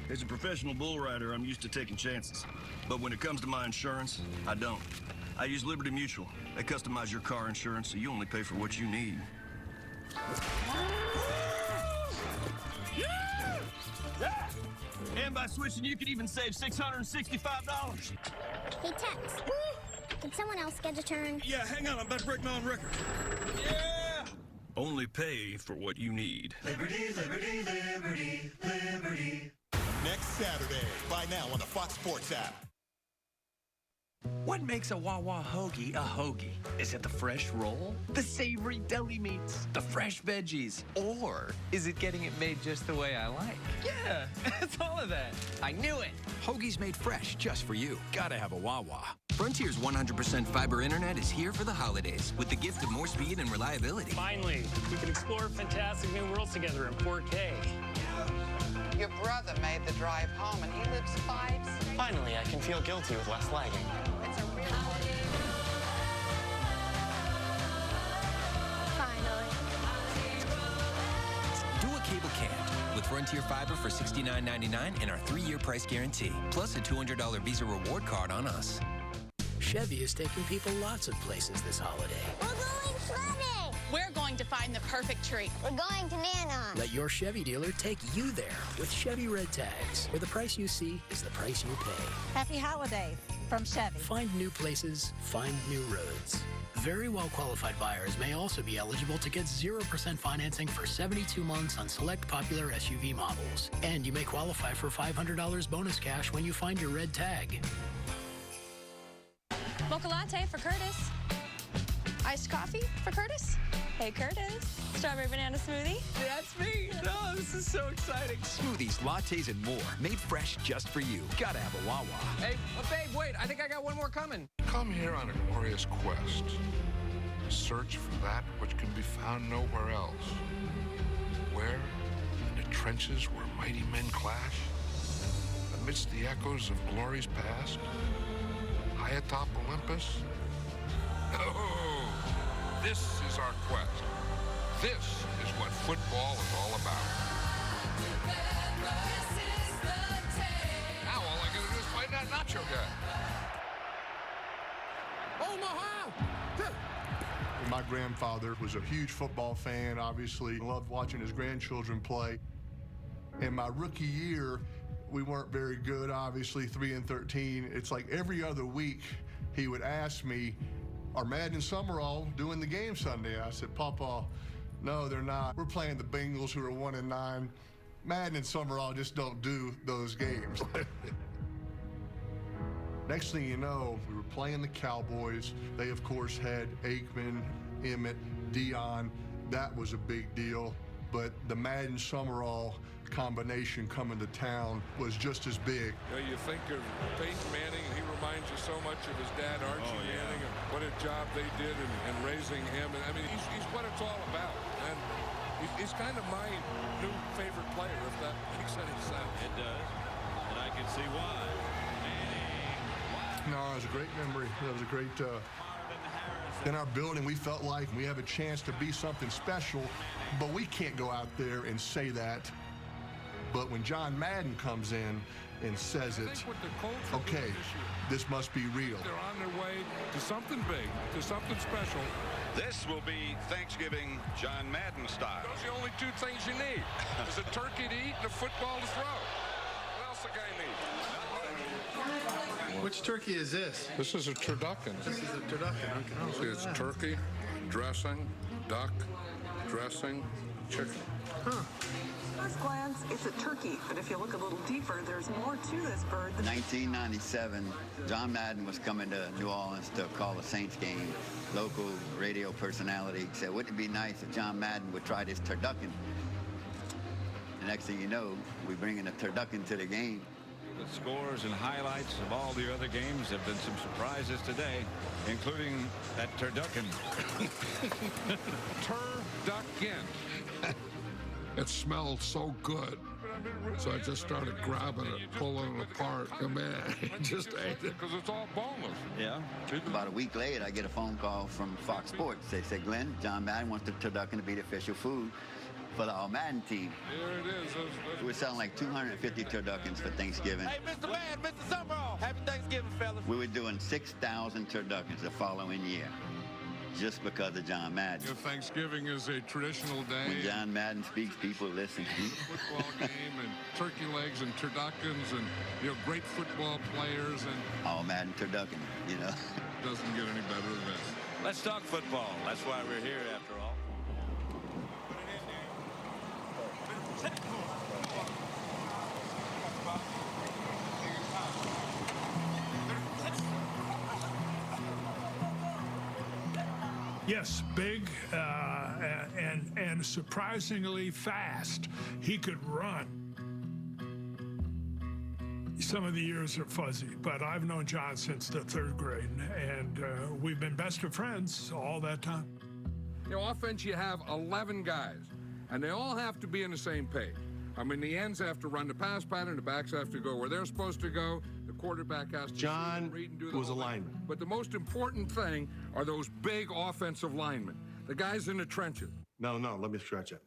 As a professional bull rider, I'm used to taking chances. But when it comes to my insurance, I don't. I use Liberty Mutual. They customize your car insurance so you only pay for what you need. Yeah! And by switching, you can even save $665. Hey, Tex. Did someone else get a turn? Yeah, hang on. I'm about to break my own record. Yeah! Only pay for what you need. Liberty, liberty, liberty, liberty. Next Saturday, buy now on the Fox Sports app. What makes a Wawa hoagie a hoagie? Is it the fresh roll? The savory deli meats? The fresh veggies? Or is it getting it made just the way I like? Yeah, it's all of that. I knew it. Hoagies made fresh just for you. Gotta have a Wawa. Frontier's 100% fiber internet is here for the holidays with the gift of more speed and reliability. Finally, we can explore fantastic new worlds together in 4K. Your brother made the drive home and he lives 5 states. Finally, I can feel guilty with less lagging. It's a real Finally. Do a cable can't with Frontier Fiber for $69.99 and our 3-year price guarantee, plus a $200 Visa reward card on us. Chevy is taking people lots of places this holiday. We're going swimming. We're going to find the perfect treat. We're going to Nana. Let your Chevy dealer take you there with Chevy Red Tags, where the price you see is the price you pay. Happy holidays from Chevy. Find new places, find new roads. Very well-qualified buyers may also be eligible to get 0% financing for 72 months on select popular SUV models. And you may qualify for $500 bonus cash when you find your red tag. Mocha latte for Curtis. Iced coffee for Curtis. Hey, Curtis. Strawberry banana smoothie. That's me. Oh, this is so exciting. Smoothies, lattes, and more. Made fresh just for you. Gotta have a Wawa. Hey, babe, wait. I think I got one more coming. Come here on a glorious quest. Search for that which can be found nowhere else. Where? In the trenches where mighty men clash? Amidst the echoes of glory's past? High atop Olympus? No! This is our quest. This is what football is all about. Now all I gotta do is find that nacho guy. Omaha! My grandfather was a huge football fan, obviously. Loved watching his grandchildren play. In my rookie year, we weren't very good, obviously, 3-13. It's like every other week, he would ask me, are Madden and Summerall doing the game Sunday? I said, Papa, no, they're not. We're playing the Bengals, who are 1-9. Madden and Summerall just don't do those games. Next thing you know, we were playing the Cowboys. They, of course, had Aikman, Emmett, Dion. That was a big deal. But the Madden Summerall combination coming to town was just as big. You know, you think of Peyton Manning, and he reminds you so much of his dad, Archie Manning, and what a job they did in raising him. And I mean, he's what it's all about. And he's kind of my new favorite player, if that makes any sense. It does, and I can see why. No, it was a great memory. It was a great In our building, we felt like we have a chance to be something special, but we can't go out there and say that. But when John Madden comes in and says it, okay, this must be real. They're on their way to something big, to something special. This will be Thanksgiving John Madden style. Those are the only two things you need. There's a turkey to eat and a football to throw. What else the guy needs? Which turkey is this? This is a turducken. This is a turducken. Okay. See, it's turkey, dressing, duck, dressing, chicken. Huh. First glance, it's a turkey, but if you look a little deeper, there's more to this bird. 1997, John Madden was coming to New Orleans to call the Saints game. Local radio personality said, wouldn't it be nice if John Madden would try this turducken? The next thing you know, we bring in a turducken to the game. The scores and highlights of all the other games have been some surprises today, including that turducken. Turducken. It smelled so good. So I just started grabbing it, pulling it apart. And man, I just ate it. Because it's all boneless. Yeah. About a week later, I get a phone call from Fox Sports. They said, Glenn, John Madden wants the turducken to be the official food for the All-Madden team. There it is. We're selling like 250 turduckens for Thanksgiving. Hey, Mr. Man, Mr. Summerall, happy Thanksgiving, fellas. We were doing 6,000 turduckens the following year, just because of John Madden. Thanksgiving is a traditional day. When John Madden speaks, people listen. Football game and turkey legs and turduckens and, great football players and... All-Madden turducken, Doesn't get any better than this. Let's talk football. That's why we're here, after all. Yes, big and surprisingly fast. He could run. Some of the years are fuzzy, but I've known John since the 3rd grade, and we've been best of friends all that time. Offense, you have 11 guys, and they all have to be on the same page. I mean, the ends have to run the pass pattern, the backs have to go where they're supposed to go, the quarterback has to John read and do the was a whole thing. lineman. But the most important thing are those big offensive linemen, the guys in the trenches. No, let me stretch it.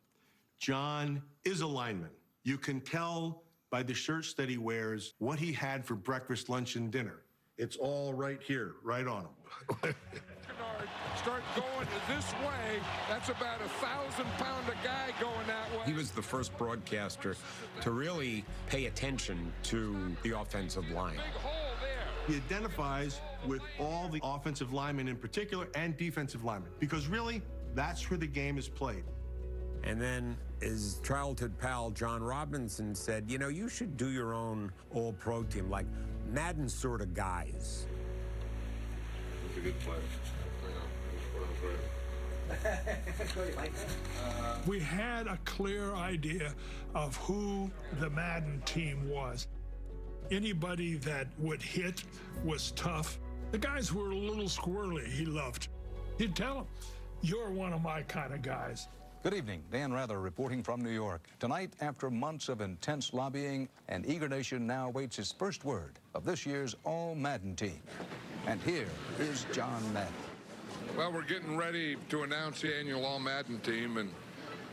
John is a lineman. You can tell by the shirts that he wears what he had for breakfast, lunch, and dinner. It's all right here, right on him. Start going this way, that's about 1,000-pound a guy going that way. He was the first broadcaster to really pay attention to the offensive line. Big hole there. He identifies with all the offensive linemen in particular and defensive linemen, because really, that's where the game is played. And then his childhood pal, John Robinson, said, you should do your own all-pro team, like Madden sort of guys. He's a good player. We had a clear idea of who the Madden team was. Anybody that would hit was tough. The guys were a little squirrely, he loved. He'd tell them, you're one of my kind of guys. Good evening, Dan Rather reporting from New York. Tonight, after months of intense lobbying, an eager nation now awaits his first word of this year's All-Madden team. And here is John Madden. Well, we're getting ready to announce the annual All-Madden team, and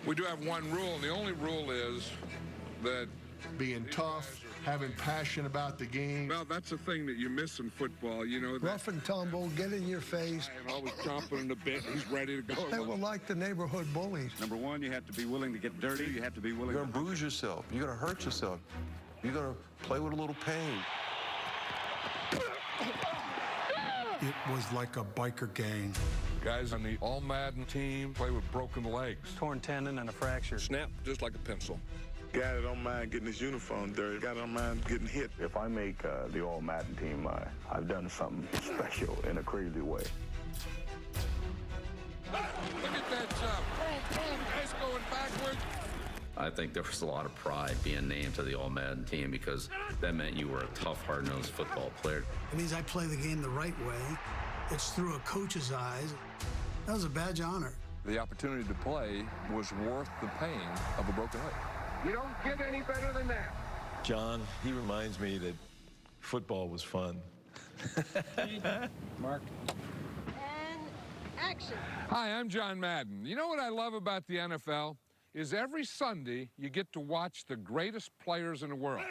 we do have one rule, and the only rule is that... Being tough, having passion about the game. Well, that's the thing that you miss in football, Rough and tumble, get in your face. And always chomping in the bit, he's ready to go. They were like the neighborhood bullies. Number one, you have to be willing to get dirty. You have to be willing You're gonna bruise yourself. You're gonna hurt yourself. You're gonna play with a little pain. It was like a biker gang. Guys on the All-Madden team play with broken legs. Torn tendon and a fracture. Snap just like a pencil. Guy that don't mind getting his uniform dirty. Guy that don't mind getting hit. If I make the All-Madden team, I've done something special in a crazy way. Look at that jump. Guys going backwards. I think there was a lot of pride being named to the All-Madden team because that meant you were a tough, hard-nosed football player. It means I play the game the right way. It's through a coach's eyes. That was a badge of honor. The opportunity to play was worth the pain of a broken leg. You don't get any better than that. John, he reminds me that football was fun. Mark. And Action. Hi, I'm John Madden. You know what I love about the NFL? Is every Sunday you get to watch the greatest players in the world.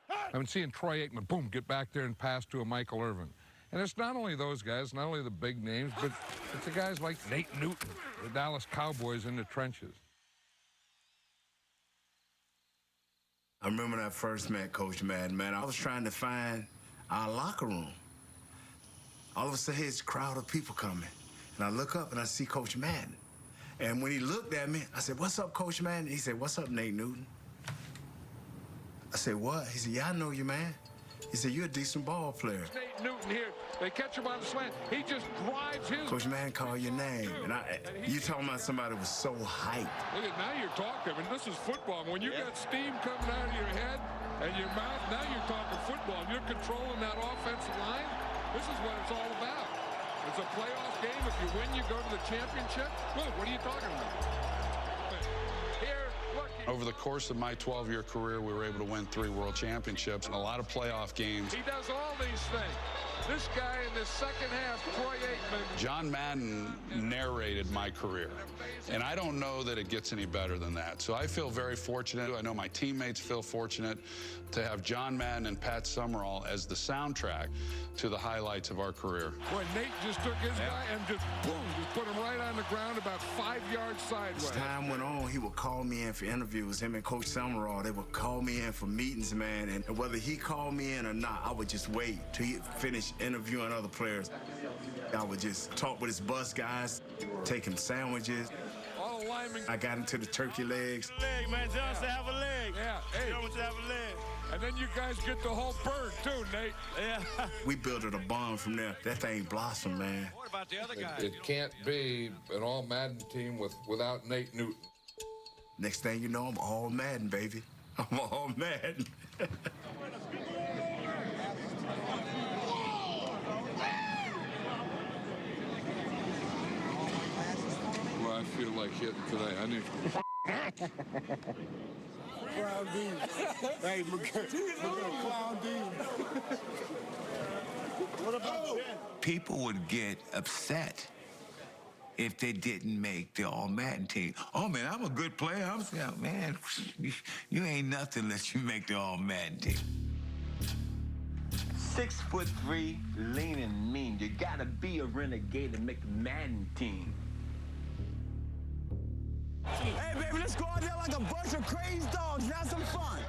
I've been seeing Troy Aikman, boom, get back there and pass to a Michael Irvin. And it's not only those guys, not only the big names, but it's the guys like Nate Newton, the Dallas Cowboys in the trenches. I remember when I first met Coach Madden, man. I was trying to find our locker room. All of a sudden, here's a crowd of people coming. And I look up and I see Coach Madden. And when he looked at me, I said, "What's up, Coach Madden?" He said, "What's up, Nate Newton?" I said, "What?" He said, "Yeah, I know you, man." He said, "You're a decent ball player." Nate Newton here. They catch him on the slant. He just drives his... Coach Madden called your name. And you talking about somebody who was so hyped. Look at, now you're talking. I mean, this is football. When you got steam coming out of your head and your mouth, now you're talking football. And you're controlling that offensive line. This is what it's all about. It's a playoff game. If you win, you go to the championship. Look, what are you talking about? Here, look. Over the course of my 12-year career, we were able to win 3 world championships and a lot of playoff games. He does all these things. This guy in the second half, Troy Aikman. John Madden narrated my career, and I don't know that it gets any better than that. So I feel very fortunate. I know my teammates feel fortunate to have John Madden and Pat Summerall as the soundtrack to the highlights of our career. Boy, Nate just took his guy and just, boom, just put him right on the ground about 5 yards sideways. As time went on, he would call me in for interviews. Him and Coach Summerall, they would call me in for meetings, man. And whether he called me in or not, I would just wait till he finished interviewing other players. I would just talk with his bus guys, taking sandwiches. All the linemen. I got into the turkey legs. Leg, man. John said have a leg. Yeah, hey. John said have a leg. And then you guys get the whole bird, too, Nate. Yeah. We built a bond from there. That thing blossomed, man. What about the other guys? It can't be an all-Madden team without Nate Newton. Next thing you know, I'm all Madden, baby. I'm all Madden. Well, I feel like hitting today. I need Clown D. Hey, Clown D. What about People would get upset if they didn't make the All-Madden team. Oh, man, I'm a good player. I'm saying, man, you ain't nothing unless you make the All-Madden team. 6'3", lean and mean. You gotta be a renegade to make the Madden team. Hey, baby, let's go out there like a bunch of crazy dogs and have some fun.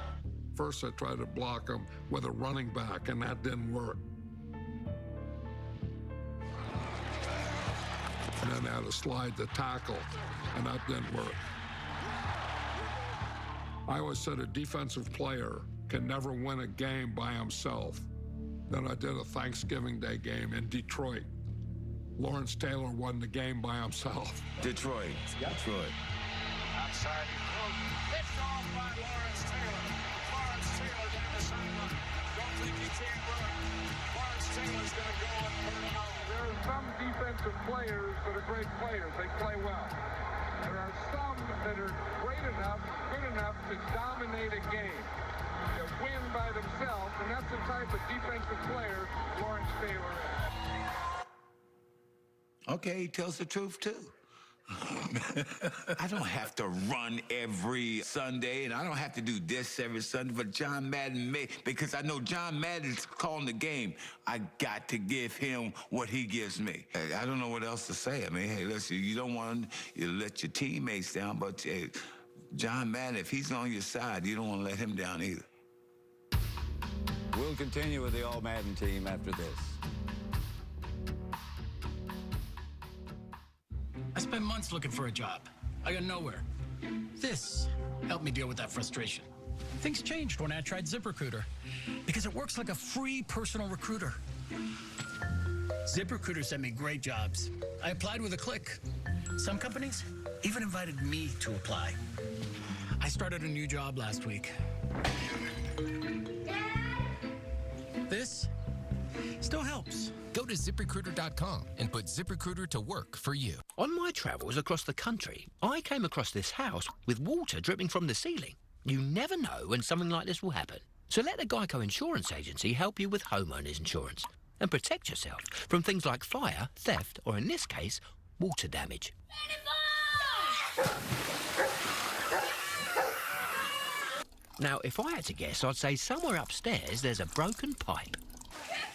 First, I tried to block him with a running back, and that didn't work. And then I had to slide the tackle, and that didn't work. I always said a defensive player can never win a game by himself. Then I did a Thanksgiving Day game in Detroit. Lawrence Taylor won the game by himself. Detroit. Outside he throws. It's off by Lawrence Taylor. Lawrence Taylor down the sideline. Don't think he can't run. Lawrence Taylor's going to go and turn him over. There are some defensive players that are great players. They play well. There are some that are great enough, good enough to dominate a game, to win by themselves, and that's the type of defensive player Lawrence Taylor is. Okay, he tells the truth, too. I don't have to run every Sunday, and I don't have to do this every Sunday, but John Madden may, because I know John Madden's calling the game. I got to give him what he gives me. I don't know what else to say. I mean, hey, listen, you don't want to let your teammates down, but hey, John Madden, if he's on your side, you don't want to let him down either. We'll continue with the All-Madden team after this. I spent months looking for a job. I got nowhere. This helped me deal with that frustration. Things changed when I tried ZipRecruiter because it works like a free personal recruiter. ZipRecruiter sent me great jobs. I applied with a click. Some companies even invited me to apply. I started a new job last week. This still helps. Go to ZipRecruiter.com and put ZipRecruiter to work for you. On my travels across the country, I came across this house with water dripping from the ceiling. You never know when something like this will happen. So let the Geico Insurance Agency help you with homeowners insurance and protect yourself from things like fire, theft, or in this case, water damage. Now, if I had to guess, I'd say somewhere upstairs there's a broken pipe.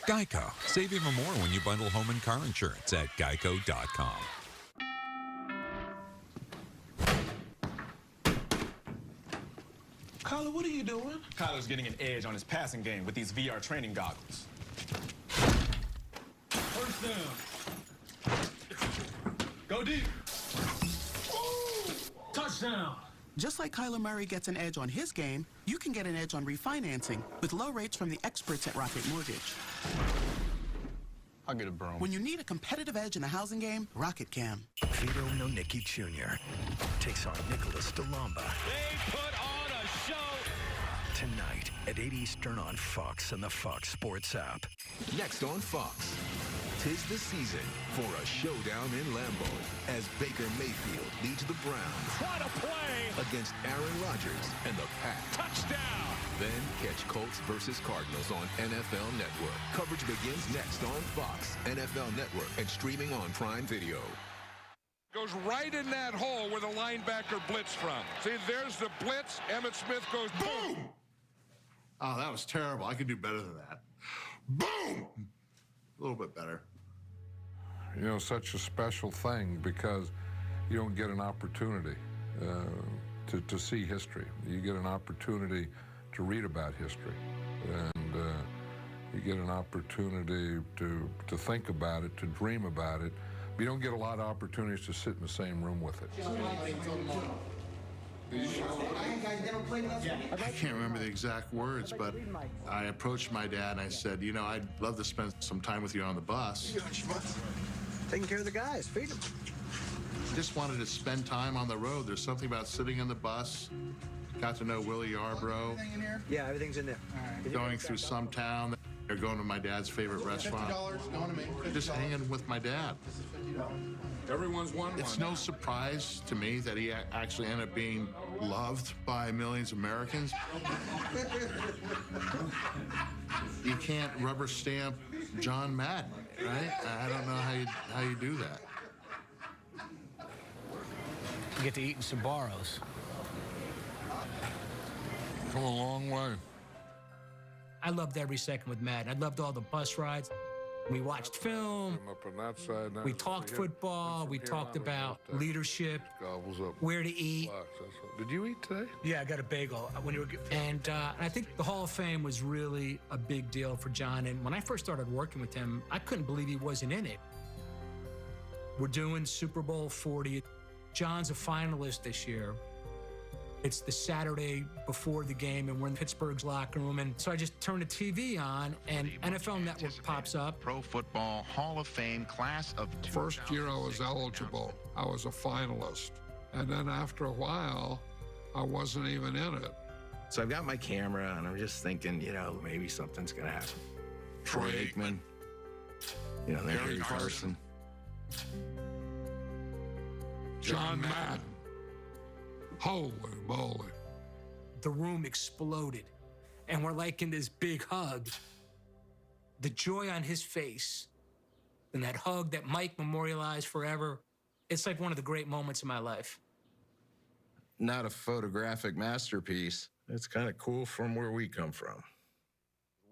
Geico. Save even more when you bundle home and car insurance at geico.com. Kyler, what are you doing? Kyler's getting an edge on his passing game with these VR training goggles. First down. Go deep. Ooh. Touchdown. Just like Kyler Murray gets an edge on his game, you can get an edge on refinancing with low rates from the experts at Rocket Mortgage. I'll get a broom. When you need a competitive edge in the housing game, Rocket can. Vito Nonicki Jr. takes on Nicholas DeLamba. They put on a show. Tonight at 8 Eastern on Fox and the Fox Sports app. Next on Fox, 'tis the season for a showdown in Lambeau as Baker Mayfield leads the Browns. What a play! Against Aaron Rodgers and the Pack. Touchdown! Then catch Colts versus Cardinals on NFL Network. Coverage begins next on Fox, NFL Network, and streaming on Prime Video. Goes right in that hole where the linebacker blitzed from. See, there's the blitz. Emmitt Smith goes boom! Oh, that was terrible. I could do better than that. Boom! A little bit better. You know, such a special thing because you don't get an opportunity to see history. You get an opportunity to read about history, and you get an opportunity to think about it, to dream about it. But you don't get a lot of opportunities to sit in the same room with it. I can't remember the exact words, but I approached my dad and I said, you know, I'd love to spend some time with you on the bus. Taking care of the guys, feed them. Just wanted to spend time on the road. There's something about sitting in the bus. Got to know Willie Yarbrough. Yeah, everything's in there. Going through some town. Or going to my dad's favorite restaurant. Going to me. Just hanging with my dad. Everyone's won one. It's no surprise to me that he actually ended up being loved by millions of Americans. You can't rubber stamp John Madden, right? I don't know how you do that. You get to eat in Sbarro's. Come a long way. I loved every second with Madden. I loved all the bus rides. We watched film. Up on that side now. We talked football. We talked about leadership, where to eat. Did you eat today? Yeah, I got a bagel. And I think the Hall of Fame was really a big deal for John. And when I first started working with him, I couldn't believe he wasn't in it. We're doing Super Bowl 40. John's a finalist this year. It's the Saturday before the game, and we're in Pittsburgh's locker room. And so I just turn the TV on, and NFL Network pops up. Pro Football Hall of Fame class of 2000. First year I was eligible, I was a finalist. And then after a while, I wasn't even in it. So I've got my camera, and I'm just thinking, you know, maybe something's going to happen. Troy Aikman, you know, Larry Carson. John Madden. Holy moly. The room exploded, and we're like in this big hug. The joy on his face, and that hug that Mike memorialized forever, it's like one of the great moments of my life. Not a photographic masterpiece. It's kind of cool from where we come from.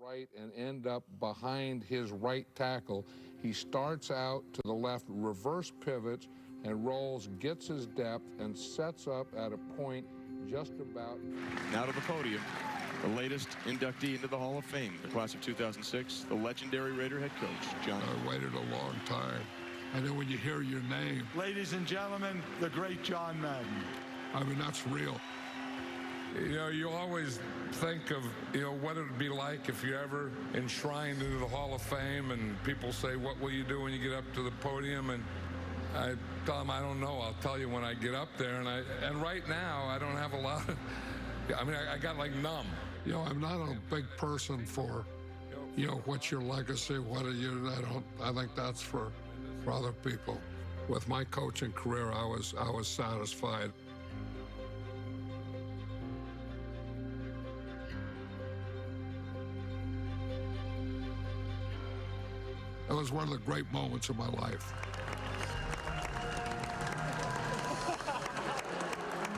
Right, and end up behind his right tackle. He starts out to the left, reverse pivots, and rolls, gets his depth, and sets up at a point just about. Now to the podium, the latest inductee into the Hall of Fame, the class of 2006, the legendary Raider head coach, John. I waited a long time. And then when you hear your name. Ladies and gentlemen, the great John Madden. I mean, that's real. You know, you always think of, you know, what it would be like if you're ever enshrined into the Hall of Fame and people say, what will you do when you get up to the podium? And I tell them, I don't know. I'll tell you when I get up there. And right now, I don't have a lot of, I mean, I got like numb. You know, I'm not a big person for, you know, what's your legacy? What are you? I think that's for other people. With my coaching career, I was satisfied. It was one of the great moments of my life.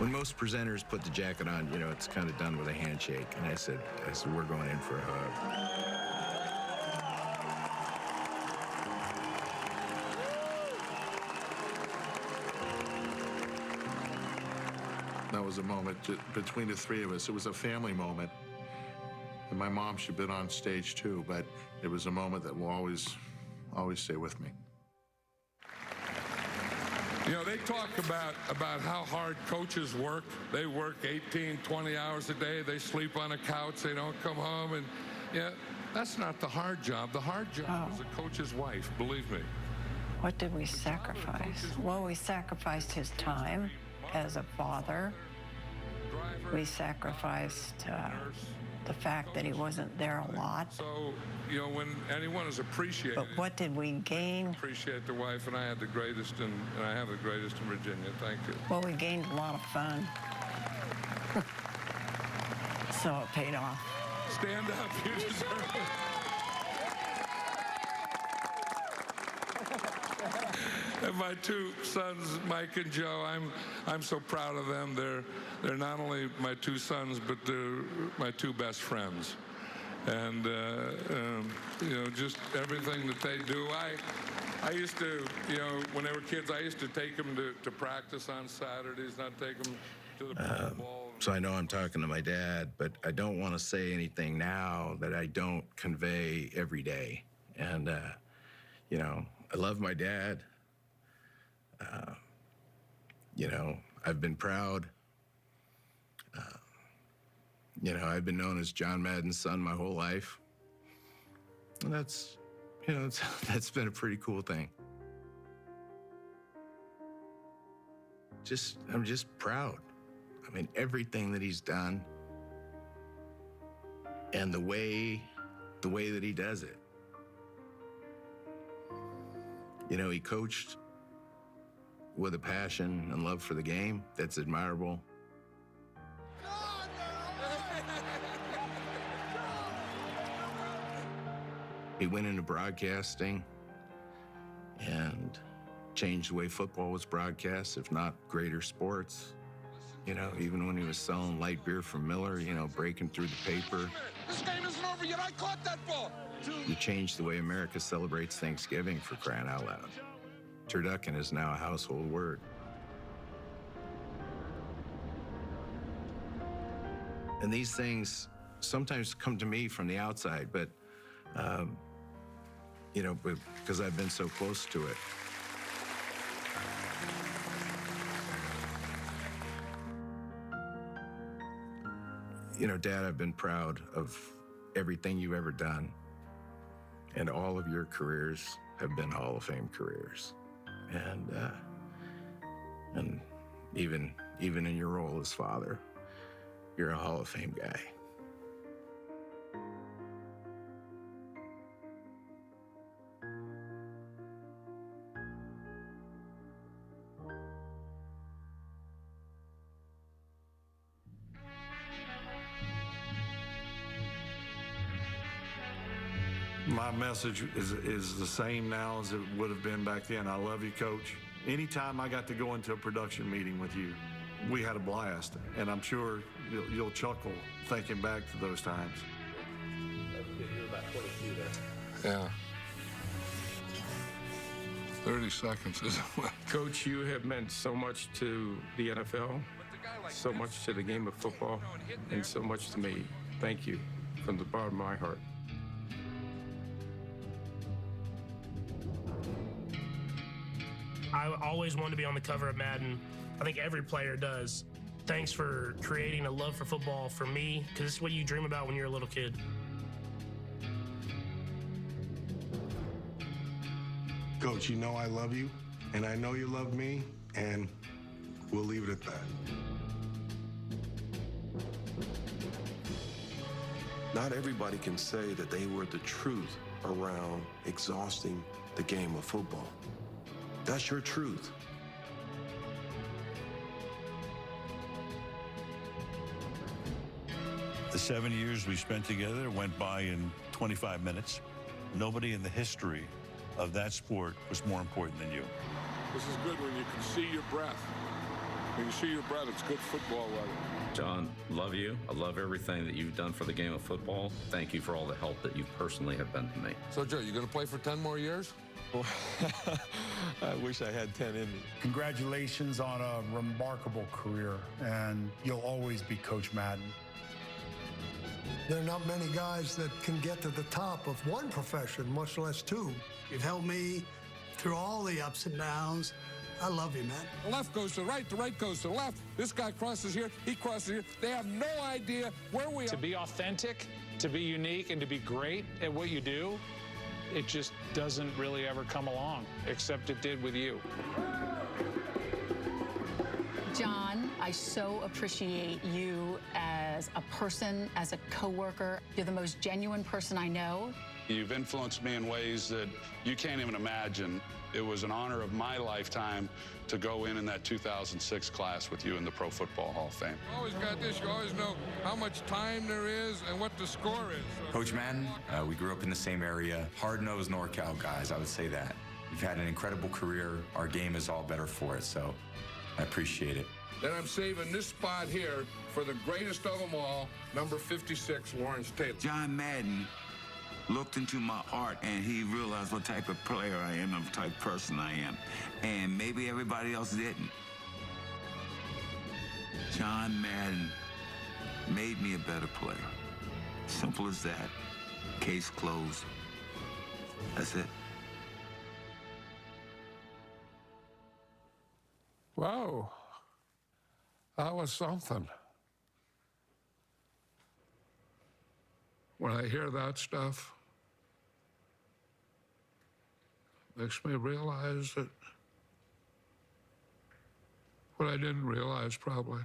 When most presenters put the jacket on, you know, it's kind of done with a handshake. And I said, we're going in for a hug. That was a moment between the three of us. It was a family moment. And my mom should have been on stage too, but it was a moment that will always stay with me. You know, they talk about how hard coaches work. They work 18, 20 hours a day. They sleep on a couch. They don't come home. And, yeah, that's not the hard job. The hard job is a coach's wife, believe me. What did we sacrifice? Well, we sacrificed his time as a father. We sacrificed the fact that he wasn't there a lot. So, you know, when anyone is appreciated. But what did we gain? Appreciate the wife, and I had the greatest, and I have the greatest in Virginia. Thank you. Well, we gained a lot of fun. So it paid off. Stand up, you deserve it. And my two sons, Mike and Joe, I'm so proud of them. They're not only my two sons, but they're my two best friends. And you know, just everything that they do. I used to, you know, when they were kids, I used to take them to practice on Saturdays, not take them to the Pro Bowl. So I know I'm talking to my dad, but I don't want to say anything now that I don't convey every day. And you know, I love my dad. You know, I've been proud. You know, I've been known as John Madden's son my whole life. And that's, you know, that's been a pretty cool thing. I'm just proud. I mean, everything that he's done and the way that he does it. You know, he coached with a passion and love for the game that's admirable. He went into broadcasting and changed the way football was broadcast, if not greater sports. You know, even when he was selling light beer from Miller, you know, breaking through the paper. This game isn't over yet. I caught that ball. He changed the way America celebrates Thanksgiving, for crying out loud. Turducken is now a household word. And these things sometimes come to me from the outside, but, you know, because I've been so close to it. You know, Dad, I've been proud of everything you've ever done, and all of your careers have been Hall of Fame careers. And even in your role as father, you're a Hall of Fame guy. My message is the same now as it would have been back then. I love you, Coach. Anytime I got to go into a production meeting with you, we had a blast, and I'm sure you'll chuckle thinking back to those times. You're about 22 there. Yeah. 30 seconds is Coach, you have meant so much to the NFL, so much to the game of football, and so much to me. Thank you from the bottom of my heart. I always wanted to be on the cover of Madden. I think every player does. Thanks for creating a love for football for me, because it's what you dream about when you're a little kid. Coach, you know I love you, and I know you love me, and we'll leave it at that. Not everybody can say that they were the truth around exhausting the game of football. That's your truth. The 7 years we spent together went by in 25 minutes. Nobody in the history of that sport was more important than you. This is good when you can see your breath. When you see your brother, it's good football weather. John, love you. I love everything that you've done for the game of football. Thank you for all the help that you personally have been to me. So, Joe, you going to play for 10 more years? I wish I had 10 in me. Congratulations on a remarkable career, and you'll always be Coach Madden. There are not many guys that can get to the top of one profession, much less two. You've helped me through all the ups and downs. I love you, man. The left goes to the right goes to the left. This guy crosses here, he crosses here. They have no idea where we are. To be authentic, to be unique, and to be great at what you do, it just doesn't really ever come along, except it did with you. John, I so appreciate you as a person, as a coworker. You're the most genuine person I know. You've influenced me in ways that you can't even imagine. It was an honor of my lifetime to go in that 2006 class with you in the Pro Football Hall of Fame. Always got this, you always know how much time there is and what the score is. Coach Madden, we grew up in the same area. Hard-nosed NorCal guys, I would say that. You've had an incredible career. Our game is all better for it, so I appreciate it. Then I'm saving this spot here for the greatest of them all, number 56, Lawrence Taylor. John Madden looked into my heart, and he realized what type of player I am and what type of person I am. And maybe everybody else didn't. John Madden made me a better player. Simple as that. Case closed. That's it. Whoa. That was something. When I hear that stuff, it makes me realize that what I didn't realize probably.